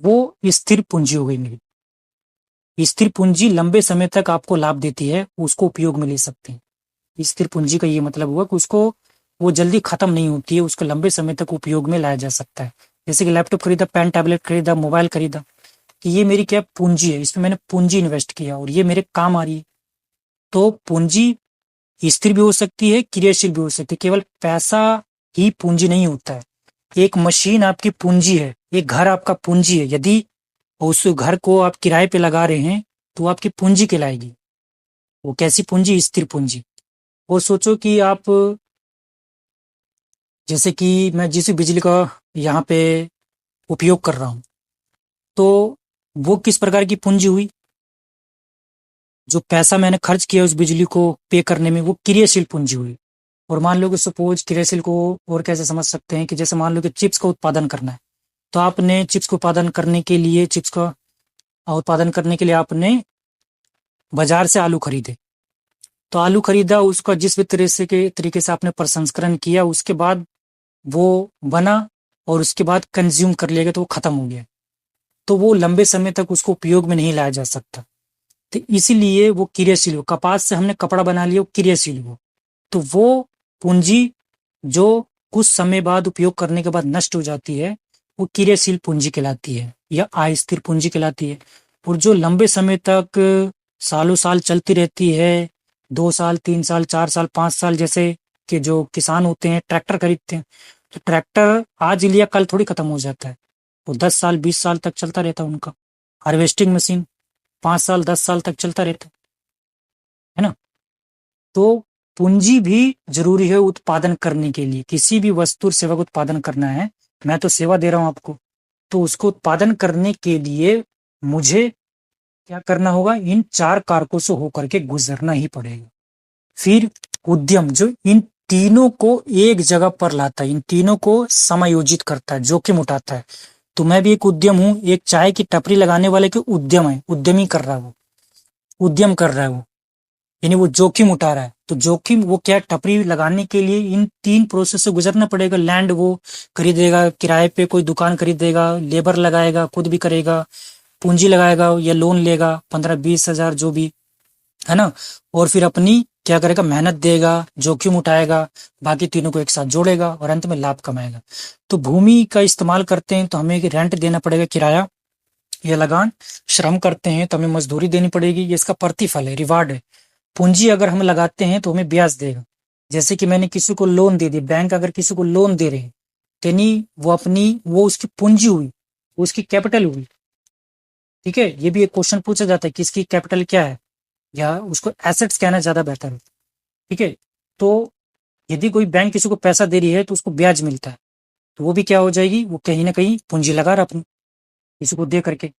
वो स्थिर पूंजी हो गई मेरी। स्थिर पूंजी लंबे समय तक आपको लाभ देती है, उसको उपयोग में ले सकते हैं। स्थिर पूंजी का ये मतलब हुआ कि उसको वो जल्दी खत्म नहीं होती है, उसको लंबे समय तक उपयोग में लाया जा सकता है। जैसे कि लैपटॉप खरीदा, पेन टैबलेट खरीदा, मोबाइल खरीदा, कि ये मेरी क्या पूंजी है, इसमें मैंने पूंजी इन्वेस्ट किया और ये मेरे काम आ रही है। तो पूंजी स्थिर भी हो सकती है, क्रियाशील भी हो सकती है। केवल पैसा ही पूंजी नहीं होता है। एक मशीन आपकी पूंजी है, एक घर आपका पूंजी है। यदि उस घर को आप किराए पे लगा रहे हैं तो वो आपकी पूंजी कहलाएगी। वो कैसी पूंजी? स्थिर पूंजी। और सोचो कि आप, जैसे कि मैं जिस बिजली का यहाँ पे उपयोग कर रहा हूँ, तो वो किस प्रकार की पूंजी हुई? जो पैसा मैंने खर्च किया उस बिजली को पे करने में, वो क्रियाशील पूंजी हुई। और मान लो कि सपोज क्रियाशील को और कैसे समझ सकते हैं कि जैसे मान लो कि चिप्स का उत्पादन करना है, तो आपने चिप्स को उत्पादन करने के लिए, चिप्स का उत्पादन करने के लिए आपने बाजार से आलू खरीदे। तो आलू खरीदा, उसका जिस भी तरीके से आपने प्रसंस्करण किया, उसके बाद वो बना और उसके बाद कंज्यूम कर लिया गया, तो वो खत्म हो गया। तो वो लंबे समय तक उसको उपयोग में नहीं लाया जा सकता। तो इसीलिए वो क्रियाशील हो। कपास से हमने कपड़ा बना लिया, वो क्रियाशील हो। तो वो पूंजी जो कुछ समय बाद उपयोग करने के बाद नष्ट हो जाती है, वो क्रियाशील पूंजी कहलाती है या अस्थिर पूंजी कहलाती है। और जो लंबे समय तक सालों साल चलती रहती है, 2 साल, 3 साल, 4 साल, 5 साल, जैसे कि जो किसान होते हैं ट्रैक्टर खरीदते हैं, तो ट्रैक्टर आज लिया कल थोड़ी खत्म हो जाता है। वो 10 साल 20 साल तक चलता रहता है उनका। हार्वेस्टिंग मशीन 5 साल 10 साल तक चलता रहता है ना। तो पूंजी भी जरूरी है उत्पादन करने के लिए। किसी भी वस्तु और सेवा का उत्पादन करना है, मैं तो सेवा दे रहा हूं आपको, तो उसको उत्पादन करने के लिए मुझे क्या करना होगा? इन 4 कारकों से होकर के गुजरना ही पड़ेगा। फिर उद्यम, जो इन तीनों को एक जगह पर लाता है, इन तीनों को समायोजित करता है, जोखिम उठाता है। तो मैं भी एक उद्यम हूं, एक चाय की टपरी लगाने वाले के उद्यम है, उद्यमी कर रहा है वो, उद्यम कर रहा है वो, यानी वो जोखिम उठा रहा है। तो जोखिम वो क्या, टपरी लगाने के लिए इन 3 प्रोसेस से गुजरना पड़ेगा। लैंड वो खरीदेगा, किराए पे कोई दुकान खरीदेगा, लेबर लगाएगा, खुद भी करेगा, पूंजी लगाएगा या लोन लेगा 15-20 हजार जो भी है ना। और फिर अपनी क्या करेगा? मेहनत देगा, जोखिम उठाएगा, बाकी तीनों को एक साथ जोड़ेगा और अंत में लाभ कमाएगा। तो भूमि का इस्तेमाल करते हैं तो हमें रेंट देना पड़ेगा, किराया या लगान। श्रम करते हैं तो हमें मजदूरी देनी पड़ेगी, ये इसका प्रतिफल है, रिवार्ड है। पूंजी अगर हम लगाते हैं तो हमें ब्याज देगा। जैसे कि मैंने किसी को लोन दे दी, बैंक अगर किसी को लोन दे रहे हैं, यानी वो अपनी, वो उसकी पूंजी हुई, वो उसकी कैपिटल हुई। ठीक है, ये भी एक क्वेश्चन पूछा जाता है कि इसकी कैपिटल क्या है, या उसको एसेट्स कहना ज्यादा बेहतर है। ठीक है, तो यदि कोई बैंक किसी को पैसा दे रही है तो उसको ब्याज मिलता है, तो वो भी क्या हो जाएगी? वो कहीं ना कहीं पूंजी लगा रहा अपनी, किसी को दे करके,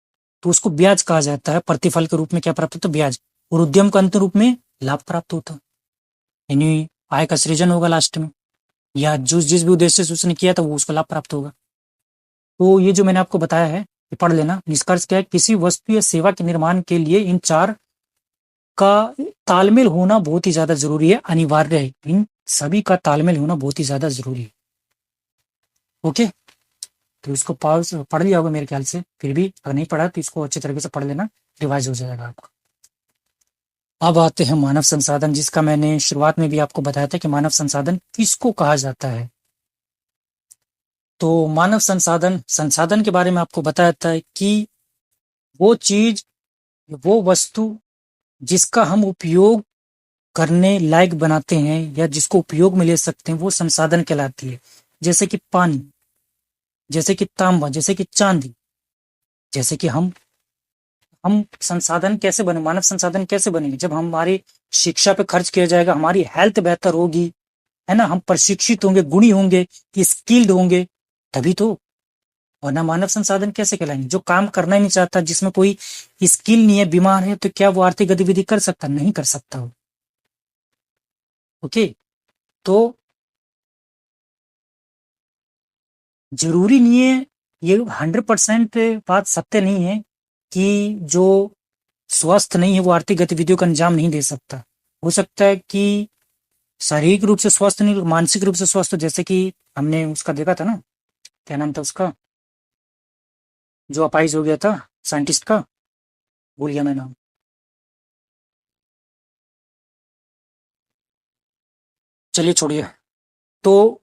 तो उसको ब्याज कहा जाता है। प्रतिफल के रूप में क्या प्राप्त होता है? ब्याज। और उद्यम का अंत रूप में लाभ प्राप्त होता है, यानी आय का सृजन होगा लास्ट में, या जो जिस भी उद्देश्य से उसने किया था वो उसको लाभ प्राप्त होगा। तो ये जो मैंने आपको बताया है, ये पढ़ लेना। निष्कर्ष क्या है? किसी वस्तु या सेवा के निर्माण के लिए इन 4 का तालमेल होना बहुत ही ज्यादा जरूरी है, अनिवार्य है। इन सभी का तालमेल होना बहुत ही ज्यादा जरूरी है। ओके, तो इसको पढ़ लिया होगा मेरे ख्याल से। फिर भी अगर नहीं पढ़ा तो इसको अच्छी तरीके से पढ़ लेना, रिवाइज हो जाएगा आपका। अब आते हैं मानव संसाधन, जिसका मैंने शुरुआत में भी आपको बताया था कि मानव संसाधन किसको कहा जाता है। तो मानव संसाधन, संसाधन के बारे में आपको बताया था कि वो चीज, वो वस्तु जिसका हम उपयोग करने लायक बनाते हैं या जिसको उपयोग में ले सकते हैं, वो संसाधन कहलाती है। जैसे कि पानी, जैसे कि तांबा, जैसे कि चांदी, जैसे कि हम हम संसाधन कैसे बने, मानव संसाधन कैसे बनेंगे, जब हमारी शिक्षा पे खर्च किया जाएगा, हमारी हेल्थ बेहतर होगी, है ना, हम प्रशिक्षित होंगे, गुणी होंगे, स्किल्ड होंगे, तभी तो। वरना मानव संसाधन कैसे कहलाएंगे? जो काम करना ही नहीं चाहता, जिसमें कोई स्किल नहीं है, बीमार है, तो क्या वो आर्थिक गतिविधि कर सकता? नहीं कर सकता वो। ओके, तो जरूरी नहीं है, ये 100% बात सत्य नहीं है कि जो स्वस्थ नहीं है वो आर्थिक गतिविधियों का अंजाम नहीं दे सकता। हो सकता है कि शारीरिक रूप से स्वस्थ नहीं, मानसिक रूप से स्वस्थ हो, जैसे कि हमने उसका देखा था ना, क्या नाम था उसका, जो अपाइज हो गया था, साइंटिस्ट का, भूल गया मैं नाम। चलिए छोड़िए। तो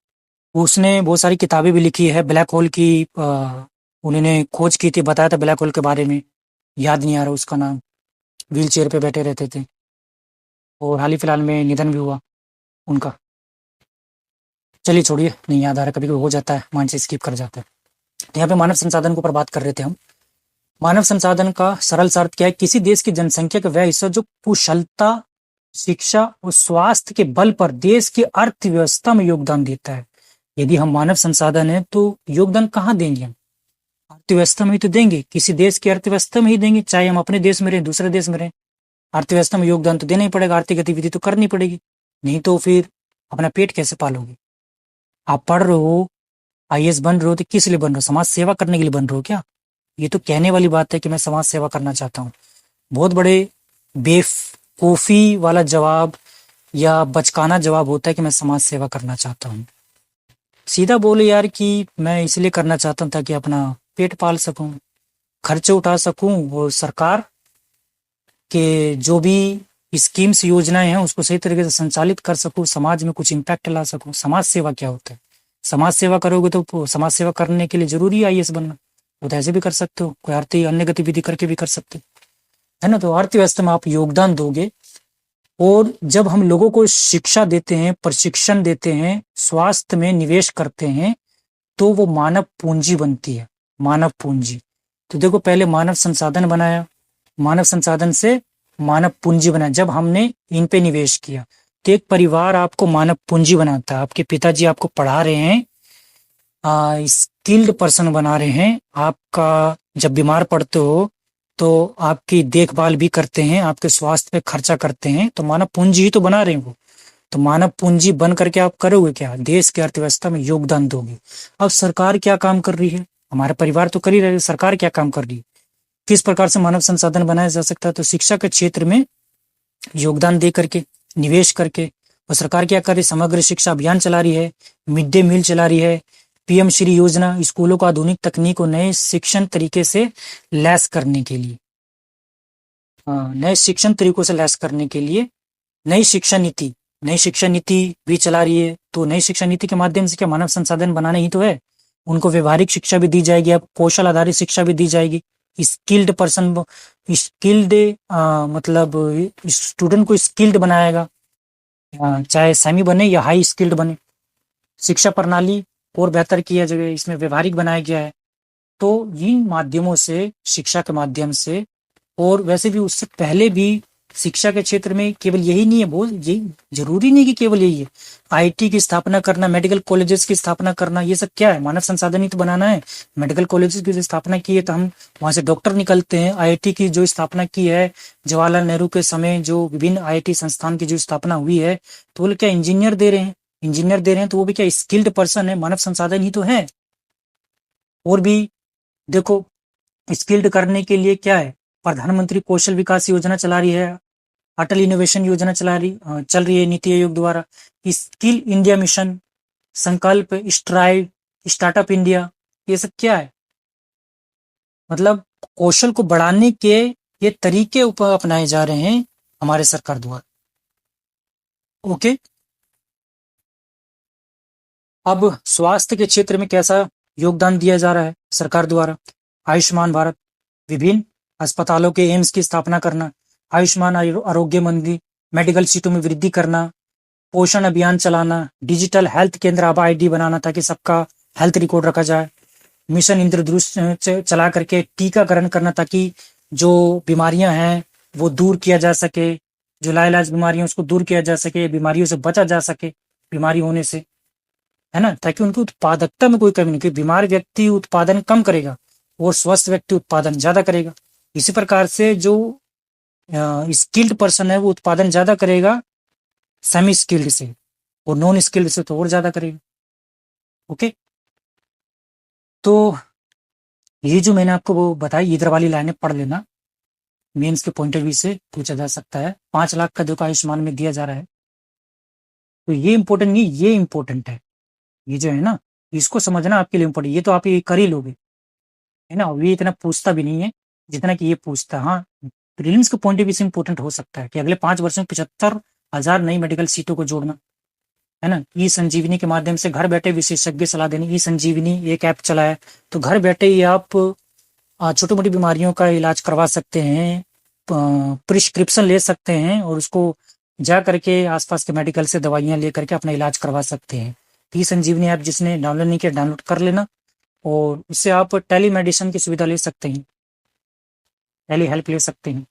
उसने बहुत सारी किताबें भी लिखी है ब्लैक होल की, उन्होंने खोज की थी, बताया था ब्लैक होल के बारे में, याद नहीं आ रहा उसका नाम। व्हील चेयर पे बैठे रहते थे, और हाल ही फिलहाल में निधन भी हुआ उनका। चलिए छोड़िए, नहीं याद आ रहा, कभी कभी हो जाता है, माइंड से स्किप कर जाता है। तो यहाँ पे मानव संसाधन के ऊपर बात कर रहे थे हम। मानव संसाधन का सरल सा अर्थ क्या है? किसी देश की जनसंख्या का वह हिस्सा जो कुशलता, शिक्षा और स्वास्थ्य के बल पर देश की अर्थव्यवस्था में योगदान देता है। यदि हम मानव संसाधन है तो योगदान कहाँ देंगे हम? अर्थव्यवस्था में ही तो देंगे, किसी देश की अर्थव्यवस्था में ही देंगे, चाहे हम अपने देश में रहें, दूसरे देश में रहें। अर्थव्यवस्था में योगदान तो देना ही पड़ेगा, आर्थिक गतिविधि तो करनी पड़ेगी, नहीं तो फिर अपना पेट कैसे पालोगे? आप पढ़ रहे हो, आईएएस बन रहे हो, तो किस लिए बन रहे हो? समाज सेवा करने के लिए बन रहे हो क्या? ये तो कहने वाली बात है कि मैं समाज सेवा करना चाहता हूँ। बहुत बड़े बेवकूफी वाला जवाब या बचकाना जवाब होता है कि मैं समाज सेवा करना चाहता हूँ। सीधा बोले यार कि मैं इसलिए करना चाहता हूँ ताकि अपना पेट पाल सकूं, खर्चे उठा सकूं, और सरकार के जो भी स्कीम्स योजनाएं हैं उसको सही तरीके से संचालित कर सकूं, समाज में कुछ इम्पैक्ट ला सकूं। समाज सेवा क्या होता है? समाज सेवा करोगे तो समाज सेवा करने के लिए जरूरी है आईएएस बनना, वो तो ऐसे भी कर सकते हो, कोई आर्थिक अन्य गतिविधि करके भी कर सकते हो, है ना। तो अर्थव्यवस्था में आप योगदान दोगे, और जब हम लोगों को शिक्षा देते हैं, प्रशिक्षण देते हैं, स्वास्थ्य में निवेश करते हैं, तो वो मानव पूंजी बनती है। मानव पूंजी, तो देखो पहले मानव संसाधन बनाया, मानव संसाधन से मानव पूंजी बना, जब हमने इन पे निवेश किया, तो एक परिवार आपको मानव पूंजी बनाता है। आपके पिताजी आपको पढ़ा रहे हैं, स्किल्ड पर्सन बना रहे हैं, आपका जब बीमार पड़ते हो तो आपकी देखभाल भी करते हैं, आपके स्वास्थ्य पे खर्चा करते हैं, तो मानव पूंजी ही तो बना रहे हैं वो। तो मानव पूंजी बन करके आप करोगे क्या? देश की अर्थव्यवस्था में योगदान दोगे। अब सरकार क्या काम कर रही है? हमारा परिवार तो कर ही रहे हैं, सरकार क्या काम कर रही है? किस प्रकार से मानव संसाधन बनाया जा सकता है? तो शिक्षा के क्षेत्र में योगदान दे करके, निवेश करके। और सरकार क्या कर रही है? समग्र शिक्षा अभियान चला रही है, मिड डे मील चला रही है, पीएम श्री योजना, स्कूलों को आधुनिक तकनीक और नए शिक्षण तरीके से लैस करने के लिए, नए शिक्षण तरीकों से लैस करने के लिए नई शिक्षा नीति, नई शिक्षा नीति भी चला रही है। तो नई शिक्षा नीति के माध्यम से क्या मानव संसाधन बनाना ही तो है। उनको व्यवहारिक शिक्षा भी दी जाएगी, अब कौशल आधारित शिक्षा भी दी जाएगी। स्किल्ड पर्सन, स्किल्ड मतलब स्टूडेंट को स्किल्ड बनाएगा, चाहे सेमी बने या हाई स्किल्ड बने। शिक्षा प्रणाली और बेहतर किया जाएगा, इसमें व्यवहारिक बनाया गया है। तो इन माध्यमों से, शिक्षा के माध्यम से, और वैसे भी उससे पहले भी शिक्षा के क्षेत्र में केवल यही नहीं है, बहुत यही जरूरी नहीं कि केवल यही है। आईटी की स्थापना करना, मेडिकल कॉलेजेस की स्थापना करना, ये सब क्या है? मानव संसाधन ही तो बनाना है। मेडिकल कॉलेजेस की स्थापना की है तो हम वहां से डॉक्टर निकलते हैं। आईआईटी की जो स्थापना की है जवाहरलाल नेहरू के समय, जो विभिन्न आईआईटी संस्थान की जो स्थापना हुई है, तो वो क्या इंजीनियर दे रहे हैं? इंजीनियर दे रहे हैं तो वो भी क्या स्किल्ड पर्सन है, मानव संसाधन ही तो है। और भी देखो, स्किल्ड करने के लिए क्या है, प्रधानमंत्री कौशल विकास योजना चला रही है, अटल इनोवेशन योजना चल रही है नीति आयोग द्वारा, स्किल इंडिया मिशन, संकल्प, स्ट्राइव, स्टार्टअप इंडिया, ये सब क्या है? मतलब कौशल को बढ़ाने के ये तरीके अपनाए जा रहे हैं हमारे सरकार द्वारा। ओके, अब स्वास्थ्य के क्षेत्र में कैसा योगदान दिया जा रहा है सरकार द्वारा? आयुष्मान भारत, विभिन्न अस्पतालों के एम्स की स्थापना करना, आयुष्मान आरोग्य मंदिर, मेडिकल सीटों में वृद्धि करना, पोषण अभियान चलाना, डिजिटल हेल्थ केंद्र आभा आईडी बनाना ताकि सबका हेल्थ रिकॉर्ड रखा जाए, मिशन इंद्रधनुष चला करके टीकाकरण करना ताकि जो बीमारियां हैं वो दूर किया जा सके, जो लाइलाज बीमारियां उसको दूर किया जा सके, बीमारियों से बचा जा सके बीमारी होने से, है ना, ताकि उनकी उत्पादकता में कोई कमी नहीं, क्योंकि बीमार व्यक्ति उत्पादन कम करेगा और स्वस्थ व्यक्ति उत्पादन ज्यादा करेगा। इसी प्रकार से जो स्किल्ड पर्सन है वो उत्पादन ज्यादा करेगा सेमी स्किल्ड से, और नॉन स्किल्ड से तो और ज्यादा करेगा। ओके, तो ये जो मैंने आपको वो बताई इधर वाली लाइनें पढ़ लेना, मेंस के पॉइंट ऑफ व्यू से पूछा जा सकता है। 5 लाख का जो आयुष्मान में दिया जा रहा है, तो ये इंपॉर्टेंट नहीं, ये इंपॉर्टेंट है। ये जो है ना, इसको समझना आपके लिए इंपॉर्टेंट, ये तो आप ये कर ही लोगे, है ना। ये इतना पूछता भी नहीं है जितना कि ये पूछता। हाँ, प्रीलिम्स के पॉइंट ऑफ व्यू से इंपॉर्टेंट हो सकता है कि अगले 5 वर्षों में 75,000 नई मेडिकल सीटों को जोड़ना, है ना। ई संजीवनी के माध्यम से घर बैठे विशेषज्ञ सलाह देने। ई संजीवनी एक ऐप चला है, तो घर बैठे ही आप छोटी मोटी बीमारियों का इलाज करवा सकते हैं, प्रिस्क्रिप्शन ले सकते हैं और उसको जा करके आसपास के मेडिकल से दवाइयां ले करके अपना इलाज करवा सकते हैं। ई संजीवनी ऐप जिसने डाउनलोड नहीं किया, डाउनलोड कर लेना, और उससे आप टेली मेडिसिन की सुविधा ले सकते हैं, टेली हेल्प ले सकते हैं।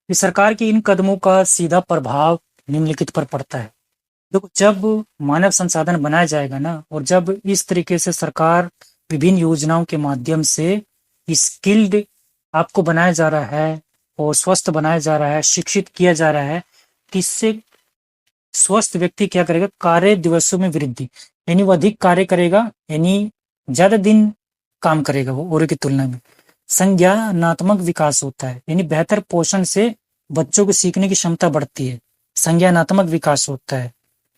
इस सरकार के इन कदमों का सीधा प्रभाव निम्नलिखित पर पड़ता है। देखो, जब मानव संसाधन बनाया जाएगा ना, और जब इस तरीके से सरकार विभिन्न योजनाओं के माध्यम से स्किल्ड आपको बनाया जा रहा है और स्वस्थ बनाया जा रहा है, शिक्षित किया जा रहा है, इससे स्वस्थ व्यक्ति क्या करेगा, कार्य दिवसों में वृद्धि, यानी वो अधिक कार्य करेगा, यानी ज्यादा दिन काम करेगा वो औरों की तुलना में। संज्ञानात्मक विकास होता है, यानी बेहतर पोषण से बच्चों को सीखने की क्षमता बढ़ती है, संज्ञानात्मक विकास होता है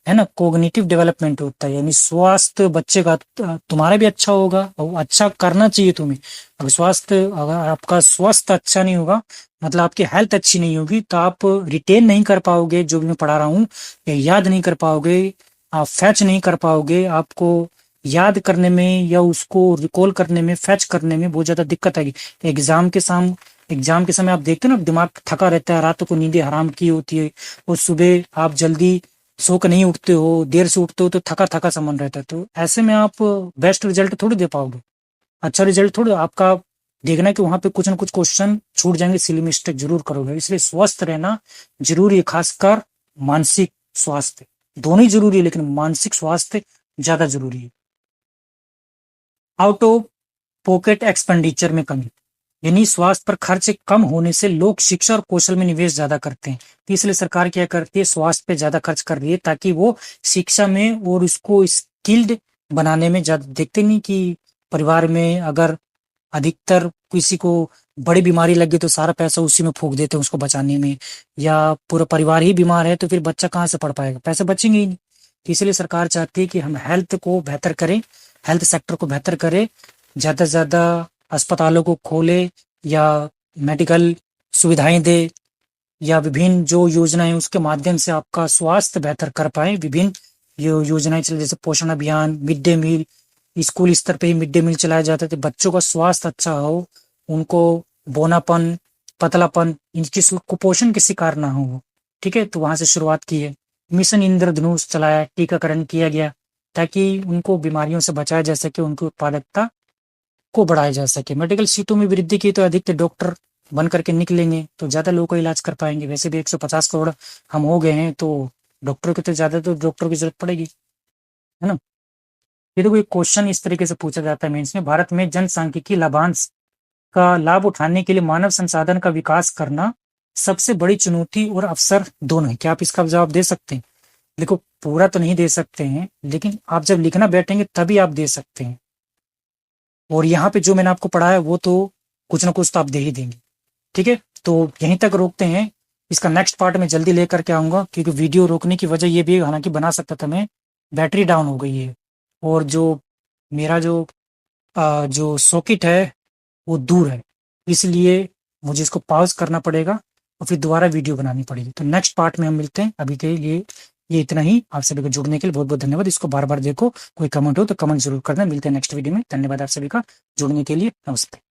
ना। कोग्निटिव डेवलपमेंट होता है, यानी स्वास्थ्य बच्चे का तुम्हारा भी अच्छा होगा, और अच्छा करना चाहिए तुम्हें। अगर आपका स्वास्थ्य अच्छा नहीं होगा, मतलब आपकी हेल्थ अच्छी नहीं होगी, तो आप रिटेन नहीं कर पाओगे जो भी मैं पढ़ा रहा हूँ, या याद नहीं कर पाओगे, आप फैच नहीं कर पाओगे, आपको याद करने में या उसको रिकॉल करने में, फैच करने में बहुत ज्यादा दिक्कत आएगी। एग्जाम के समय आप देखते हो ना, दिमाग थका रहता है, रातों को नींदें हराम की होती है, और सुबह आप जल्दी सो के नहीं उठते हो, देर से उठते हो, तो थका थका सा मन रहता है। तो ऐसे में आप बेस्ट रिजल्ट थोड़ी दे पाओगे, अच्छा रिजल्ट थोड़ी। आपका देखना कि वहां पे कुछ ना कुछ क्वेश्चन छूट जाएंगे, सिली मिस्टेक जरूर करोगे। इसलिए स्वस्थ रहना जरूरी है, खासकर मानसिक स्वास्थ्य, दोनों ही जरूरी है, लेकिन मानसिक स्वास्थ्य ज्यादा जरूरी है। आउट ऑफ पॉकेट एक्सपेंडिचर में कमी, यानी स्वास्थ्य पर खर्च कम होने से लोग शिक्षा और कौशल में निवेश ज्यादा करते हैं। तो इसलिए सरकार क्या करती है, स्वास्थ्य पे ज्यादा खर्च कर रही है, ताकि वो शिक्षा में और उसको स्किल्ड बनाने में ज्यादा। देखते नहीं कि परिवार में अगर अधिकतर किसी को बड़ी बीमारी लग गई तो सारा पैसा उसी में फूंक देते हैं उसको बचाने में, या पूरा परिवार ही बीमार है तो फिर बच्चा कहाँ से पढ़ पाएगा, पैसे बचेंगे ही नहीं। तो इसलिए सरकार चाहती है कि हम हेल्थ को बेहतर करें, हेल्थ सेक्टर को बेहतर करें, ज्यादा से ज्यादा अस्पतालों को खोले, या मेडिकल सुविधाएं दे, या विभिन्न जो योजनाएं उसके माध्यम से आपका स्वास्थ्य बेहतर कर पाए। विभिन्न योजनाएं चले, जैसे पोषण अभियान, मिड डे मील, स्कूल स्तर पे ही मिड डे मील चलाया जाता है, तो बच्चों का स्वास्थ्य अच्छा हो, उनको बोनापन, पतलापन, इनकी कुपोषण के शिकार ना हो। ठीक है, तो वहां से शुरुआत की है। मिशन इंद्रधनुष चलाया, टीकाकरण किया गया, ताकि उनको बीमारियों से बचाया जा सके, उनकी उत्पादकता को बढ़ाया जा सके। मेडिकल सीटों में वृद्धि की तो अधिक डॉक्टर बन करके निकलेंगे तो ज्यादा लोगों का इलाज कर पाएंगे। वैसे भी 150 करोड़ हम हो गए हैं, तो डॉक्टरों की तो ज्यादा तो डॉक्टरों की जरूरत पड़ेगी, है ना। ये तो कोई क्वेश्चन इस तरीके से पूछा जाता है मेंस में, भारत में जनसांख्यिकी लाभांश का लाभ उठाने के लिए मानव संसाधन का विकास करना सबसे बड़ी चुनौती और अवसर दोनों है। क्या आप इसका जवाब दे सकते हैं? देखो, पूरा तो नहीं दे सकते हैं, लेकिन आप जब लिखना बैठेंगे तभी आप दे सकते हैं। और यहाँ पे जो मैंने आपको पढ़ा है वो तो कुछ ना कुछ तो आप दे ही देंगे। ठीक है, तो यहीं तक रोकते हैं। इसका नेक्स्ट पार्ट में जल्दी लेकर के आऊंगा, क्योंकि वीडियो रोकने की वजह ये भी है, हालांकि बना सकता था मैं, बैटरी डाउन हो गई है, और जो मेरा जो सॉकेट है वो दूर है, इसलिए मुझे इसको पॉज करना पड़ेगा और फिर दोबारा वीडियो बनानी पड़ेगी। तो नेक्स्ट पार्ट में हम मिलते हैं। अभी के लिए ये इतना ही। आप सभी को जुड़ने के लिए बहुत बहुत धन्यवाद। इसको बार बार देखो, कोई कमेंट हो तो कमेंट जरूर करना। मिलते हैं नेक्स्ट वीडियो में। धन्यवाद आप सभी का जुड़ने के लिए। नमस्ते।